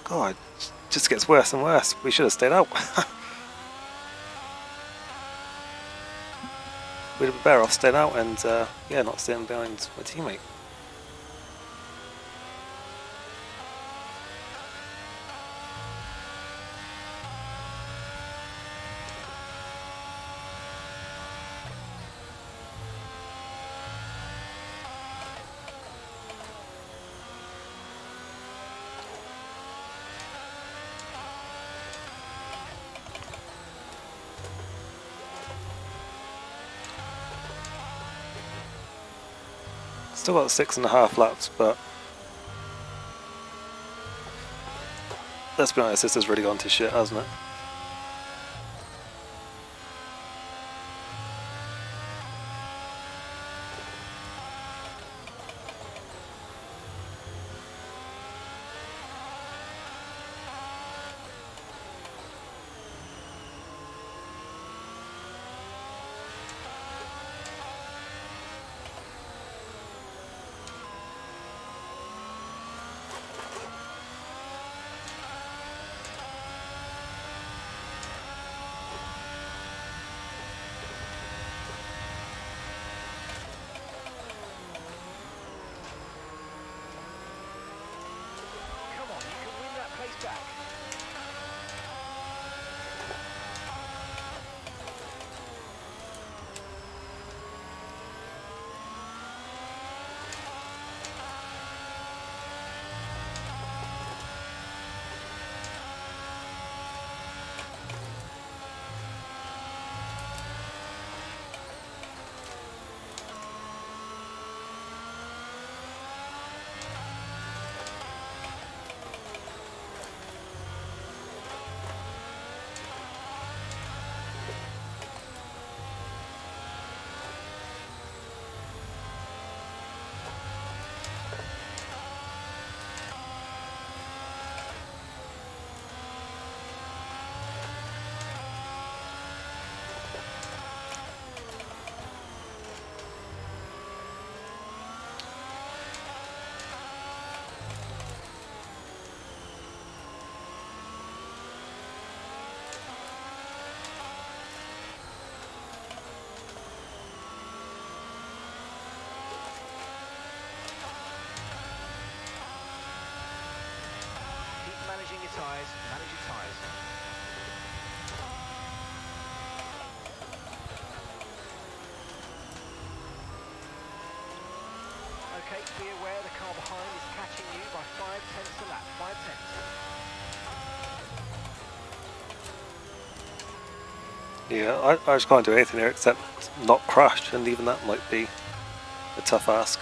God, it just gets worse and worse. We should have stayed out. We'd have been better off staying out and, yeah, not staying behind my teammate. Still got 6.5 laps, but let's be honest, this has really gone to shit, hasn't it? managing your tyres, manage your tyres. Okay, be aware the car behind is catching you by 5/10 a lap, 5/10. Yeah, I just can't do anything here except not crash, and even that might be a tough ask.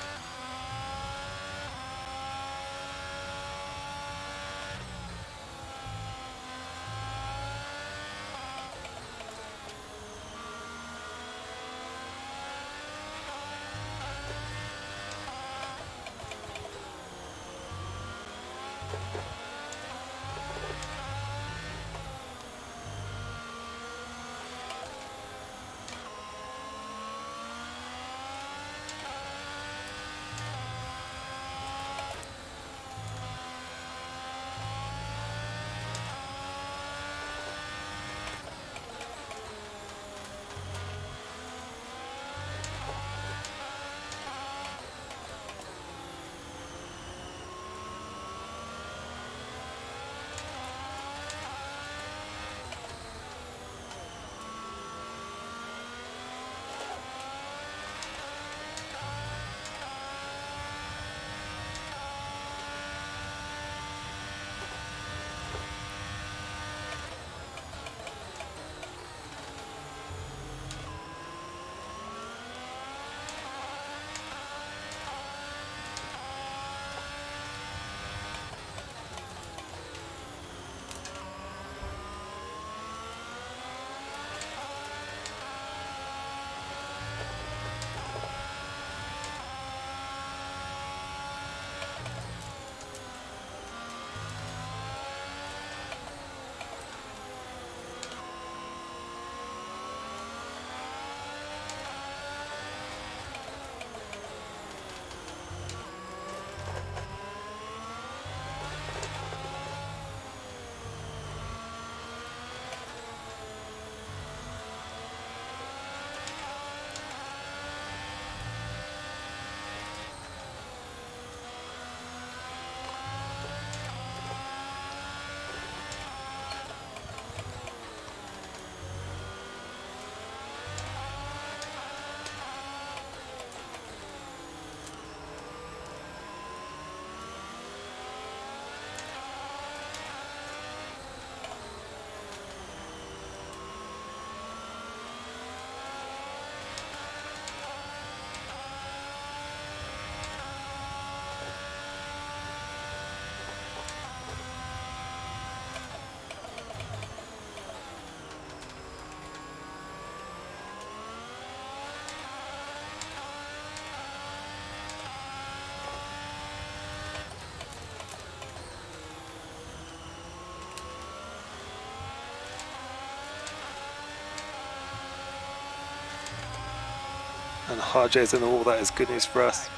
And RJ's in the wall, that is good news for us.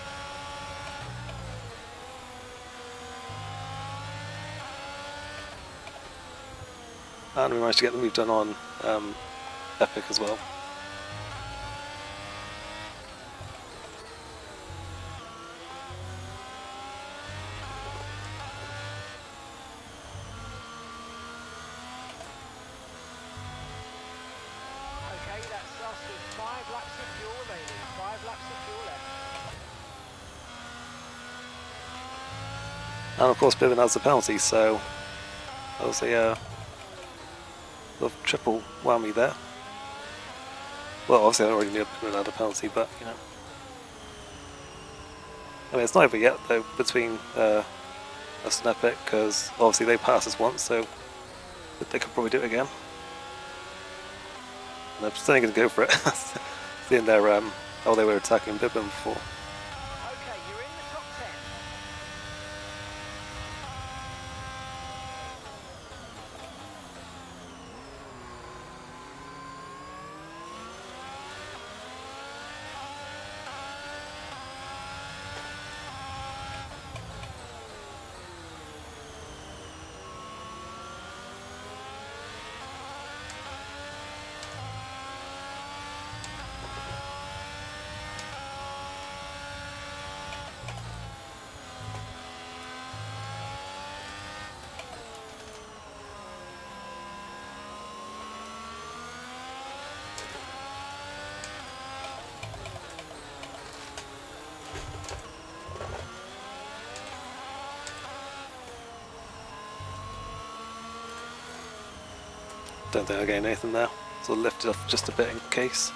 And we managed to get the move done on Epic as well. Okay, that's us with 5 laps of fuel remaining, 5 laps of fuel left. And of course Bibbin has the penalty, so that was a sort of triple whammy there. Well, obviously I already knew Bibbin had a penalty, but you know. I mean, it's not over yet though between us and Epic, because obviously they passed us once, so they could probably do it again. And I'm certainly going to go for it, seeing their how they were attacking Bibbin before. Okay, you're in the top 10. Don't think I gained anything there, so I'll lift it off just a bit in case.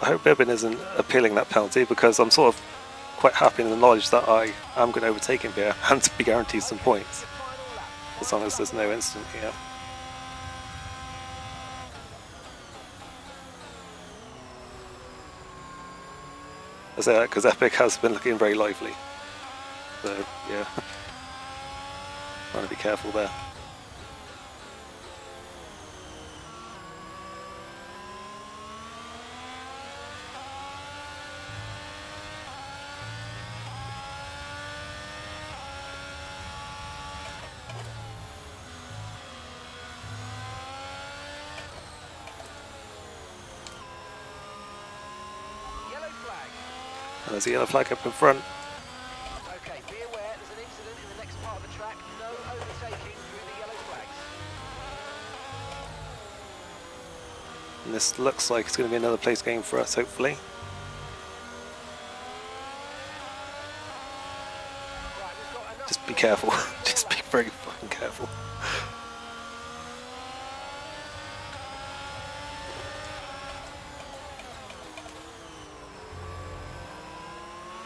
I hope Bibbin isn't appealing that penalty, because I'm sort of quite happy in the knowledge that I am going to overtake him here and to be guaranteed some points, as long as there's no incident here. I say that because Epic has been looking very lively, so yeah, trying to be careful there. And there's a yellow flag up in front. Okay, be aware there's an incident in the next part of the track. No overtaking through the yellow flags. And this looks like it's going to be another place game for us, hopefully. Right, we've got enough. Just be careful. Just be very fucking careful.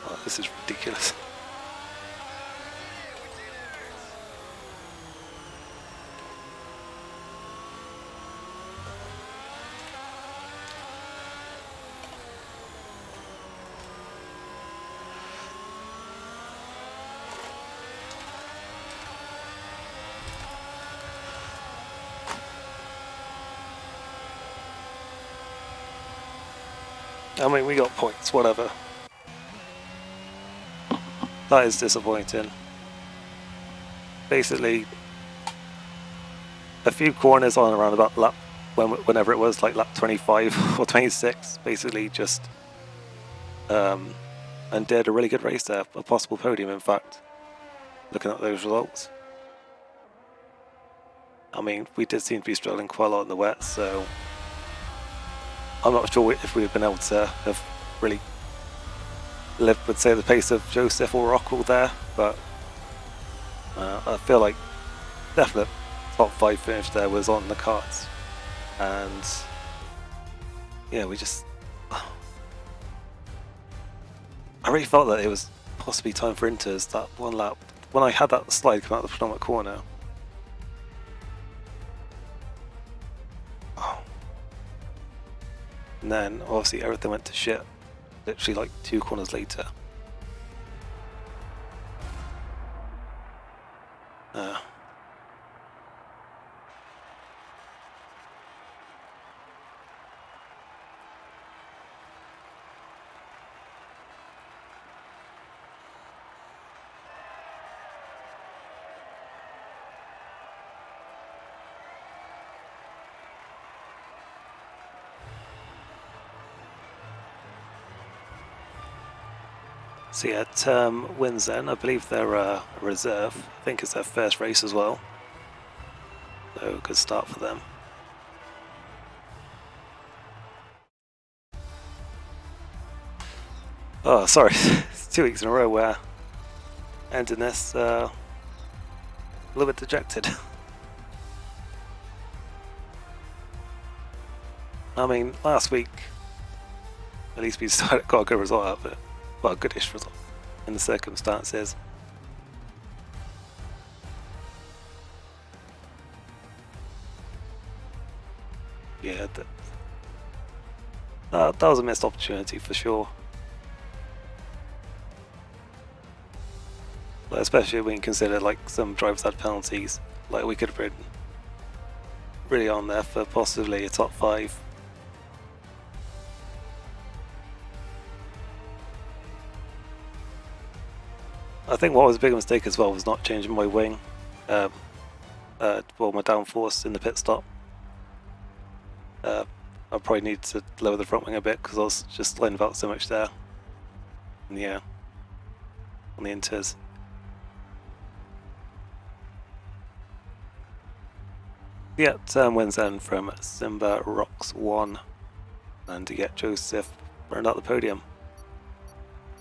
Oh, this is ridiculous. I mean, we got points, whatever. That is disappointing. Basically, a few corners on around about lap, whenever it was, like lap 25 or 26, basically just and did a really good race there, a possible podium in fact, looking at those results. I mean, we did seem to be struggling quite a lot in the wet, so I'm not sure if we've been able to have really lived with, say, the pace of Joseph or Rockwell there, but I feel like definite top 5 finish there was on the cards, and yeah, we just, I really felt that it was possibly time for Inters that one lap when I had that slide come out the penultimate corner. And then obviously everything went to shit literally like 2 corners later. So yeah, Term wins then. I believe they're a reserve. I think it's their first race as well. So good start for them. Oh, sorry. It's 2 weeks in a row where ending this a little bit dejected. I mean, last week, at least we got a good result out of it. Well, a goodish result in the circumstances. Yeah, that was a missed opportunity for sure. Like, especially when you consider like some drivers had penalties. Like we could have been really on there for possibly a top 5. I think what was a big mistake as well was not changing my wing, well, my downforce in the pit stop. I I probably need to lower the front wing a bit because I was just sliding about so much there. Yeah, on the inters. Yeah, turn wins then from Simba Rocks 1, and to get Joseph round out the podium.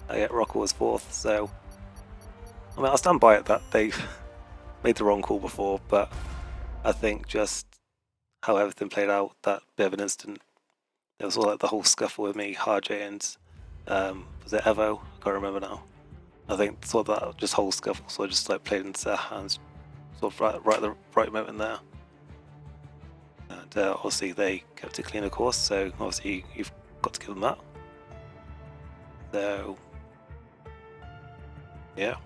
Yeah, Rocker was 4th, so I mean, I'll stand by it that they made the wrong call before, but I think just how everything played out, that bit of an instant, there was all like the whole scuffle with me, Harjay, and was it Evo? I can't remember now. I think sort of that just whole scuffle, so I just like played into their hands, sort of right at the right moment there. And obviously they kept it clean, of course, so obviously you've got to give them that. So yeah.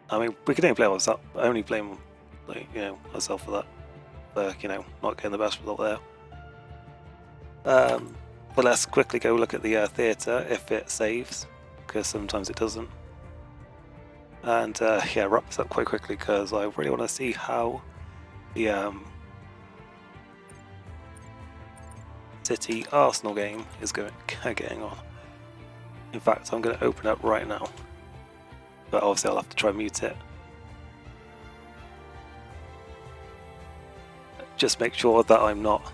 I mean, we could only blame ourselves. I only blame, like, myself for that. For not getting the best result there. But let's quickly go look at the theatre if it saves, because sometimes it doesn't. And yeah, wrap this up quite quickly because I really want to see how the City Arsenal game is getting on. In fact, I'm going to open up right now. But obviously I'll have to try and mute it. Just make sure that I'm not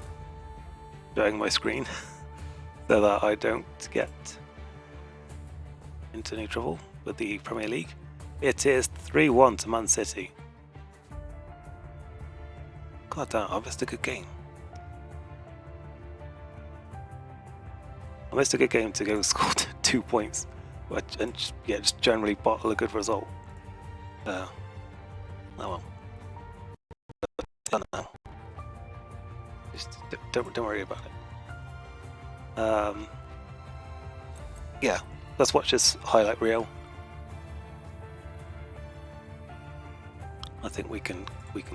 showing my screen so that I don't get into any trouble with the Premier League. It is 3-1 to Man City. God damn, I missed a good game. I missed a good game to go score 2 points. And just generally bottle a good result. Oh well. Done now. Just don't worry about it. Yeah, let's watch this highlight reel. I think we can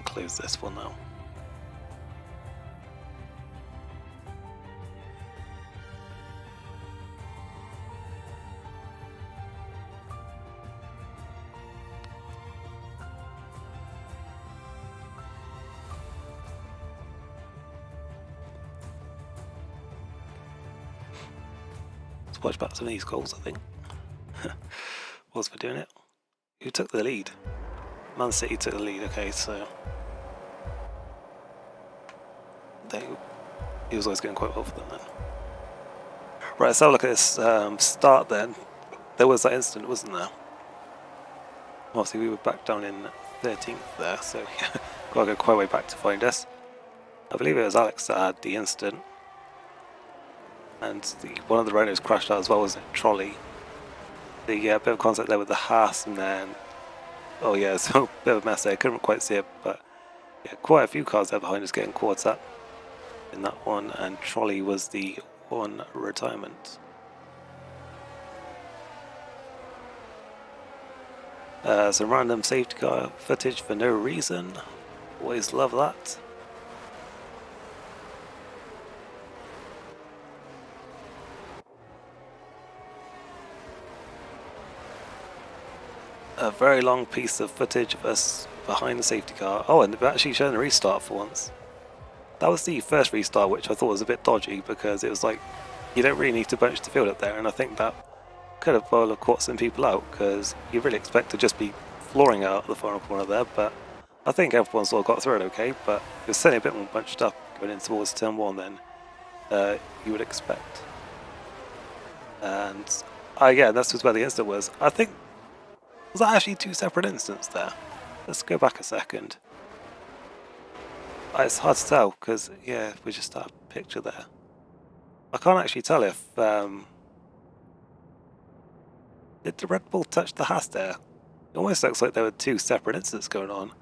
close this one now. Watch back some of these goals, I think. Whilst we're doing it. Who took the lead? Man City took the lead, okay, so he was always going quite well for them then. Right, let's have a look at this start then. There was that incident, wasn't there? Obviously we were back down in 13th there, so yeah, gotta go quite a way back to find us. I believe it was Alex that had the incident. And one of the Renaults crashed out as well, wasn't it? Trolley. The bit of contact there with the Haas, and then oh yeah, so a bit of a mess there. Couldn't quite see it, but yeah, quite a few cars there behind us getting caught up in that one. And Trolley was the one retirement. Some random safety car footage for no reason. Always love that. A very long piece of footage of us behind the safety car. Oh, and they've actually shown a restart for once. That was the first restart, which I thought was a bit dodgy because it was like, you don't really need to bunch the field up there, and I think that could have well have caught some people out because you really expect to just be flooring out the final corner there, but I think everyone sort of got through it okay, but it was certainly a bit more bunched up going in towards turn 1 than you would expect. And yeah, that's just where the incident was. I think, was that actually 2 separate incidents there? Let's go back a second. It's hard to tell because, yeah, we just start a picture there. I can't actually tell if did the Red Bull touch the Haas there? It almost looks like there were 2 separate incidents going on.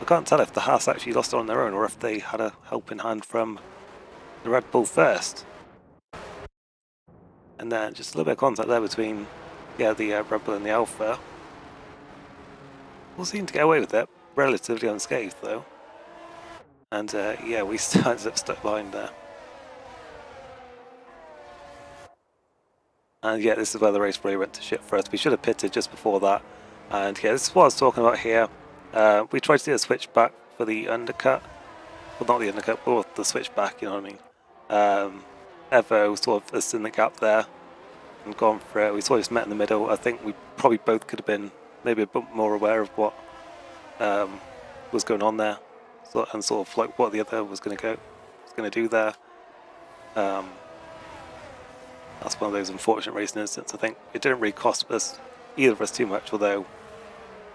I can't tell if the Haas actually lost it on their own or if they had a helping hand from the Red Bull first. And then just a little bit of contact there between, yeah, the Red Bull and the Alpha. We'll seem to get away with it, relatively unscathed though. And yeah, we ended up stuck behind there. And yeah, this is where the race really went to shit for us. We should have pitted just before that. And yeah, this is what I was talking about here. We tried to do a switch back for the undercut. well, not the undercut, or the switchback, you know what I mean. Evo sort of has in the gap there and gone for it. We sort of just met in the middle. I think we probably both could have been maybe a bit more aware of what was going on there, and sort of like what the other was going to do there. That's one of those unfortunate racing incidents. I think it didn't really cost us, either of us, too much, although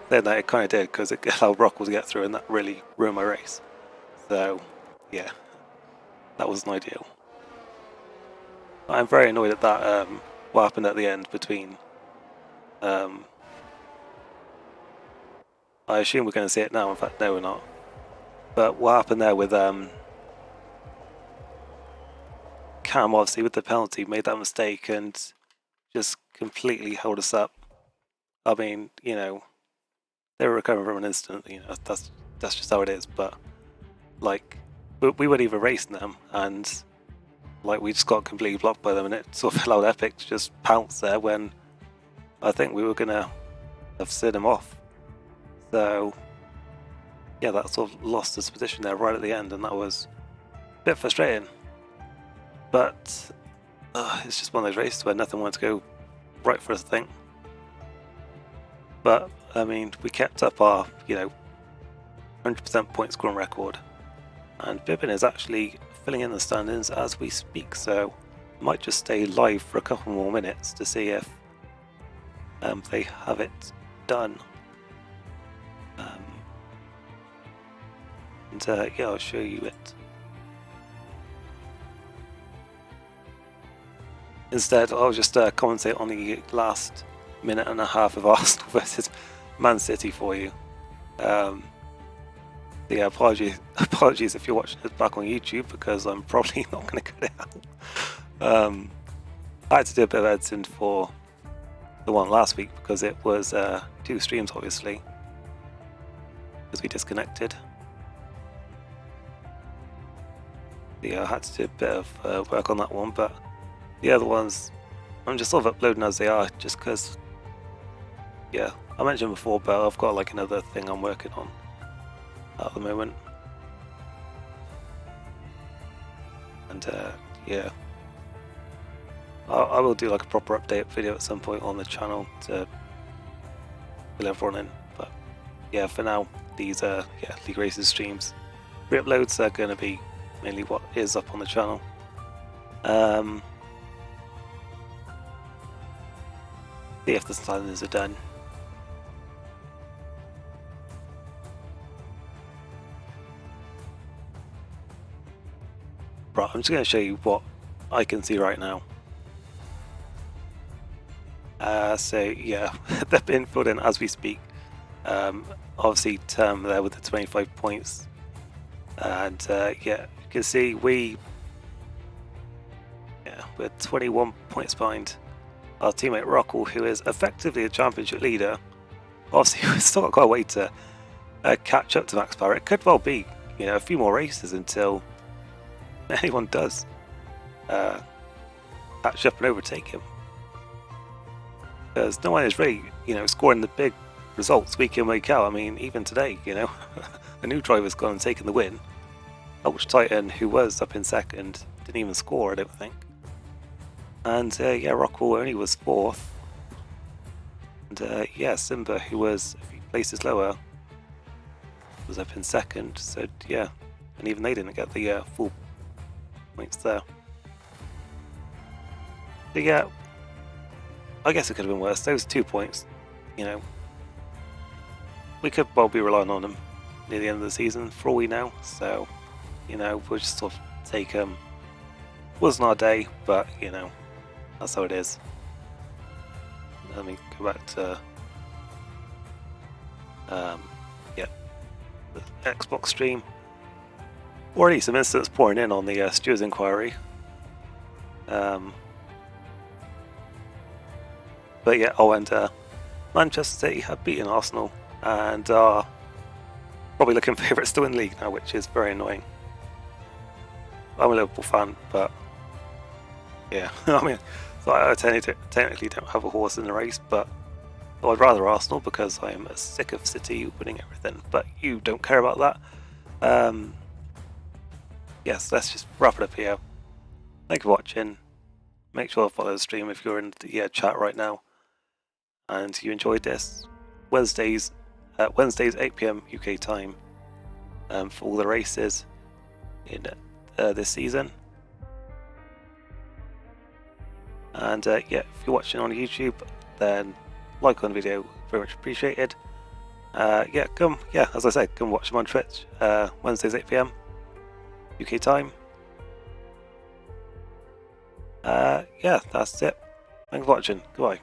then it kind of did, because it allowed Rockwell to get through, and that really ruined my race. So yeah, that wasn't ideal. I'm very annoyed at that, what happened at the end between I assume we're going to see it now. In fact, no, we're not. But what happened there with Cam, obviously, with the penalty, made that mistake and just completely held us up. I mean, you know, they were recovering from an incident. You know, that's just how it is. But like, we weren't even racing them, and like we just got completely blocked by them, and it sort of allowed Epic to just pounce there when I think we were gonna have slid him off. So yeah, that sort of lost his position there right at the end, and that was a bit frustrating. But it's just one of those races where nothing wanted to go right for us, I think. But I mean, we kept up our 100% point scoring record, and Bibbin is actually filling in the standings as we speak. So I might just stay live for a couple more minutes to see if they have it done. And yeah, I'll show you it. Instead, I'll just commentate on the last minute and a half of Arsenal versus Man City for you. Yeah, apologies if you're watching this back on YouTube, because I'm probably not going to cut it out. I had to do a bit of editing for the one last week because it was 2 streams, obviously, because we disconnected. Yeah, I had to do a bit of work on that one, but the other ones I'm just sort of uploading as they are, just because, yeah, I mentioned before, but I've got like another thing I'm working on at the moment. And yeah, I will do like a proper update video at some point on the channel to fill everyone in. But yeah, for now, these League Races streams, re-uploads are going to be mainly what is up on the channel. See if the standings are done. Right, I'm just going to show you what I can see right now. So yeah, they're being filled in as we speak. Obviously, Term there with the 25 points, and yeah, you can see we're 21 points behind our teammate Rockwell, who is effectively a championship leader. Obviously, we've still got quite a way to catch up to Max Power. It could well be, a few more races until anyone does catch up and overtake him. Because no one is really, scoring the big results week in, week out. I mean, even today, a new driver's gone and taken the win. Ultra Titan, who was up in second, didn't even score, I don't think. And yeah, Rockwell only was 4th. And yeah, Simba, who was a few places lower, was up in 2nd. So yeah, and even they didn't get the full points there. So yeah, I guess it could have been worse. Those 2 points, we could well be relying on them near the end of the season for all we know. So, we'll just sort of take them. Wasn't our day, but that's how it is. Let me go back to yeah, the Xbox stream. Already some incidents pouring in on the stewards inquiry. But yeah, and Manchester City have beaten Arsenal and are probably looking favourites to win the league now, which is very annoying. I'm a Liverpool fan, but yeah, I mean, so I technically don't have a horse in the race, but I'd rather Arsenal because I am sick of City winning everything. But you don't care about that. yes, let's just wrap it up here. Thank you for watching. Make sure to follow the stream if you're in the chat right now and you enjoyed this. Wednesdays 8 PM UK time for all the races in this season. And yeah, if you're watching on YouTube, then like on the video, very much appreciated. Yeah, as I said, come watch them on Twitch. Wednesdays 8 PM UK time. Yeah, that's it. Thanks for watching. Goodbye.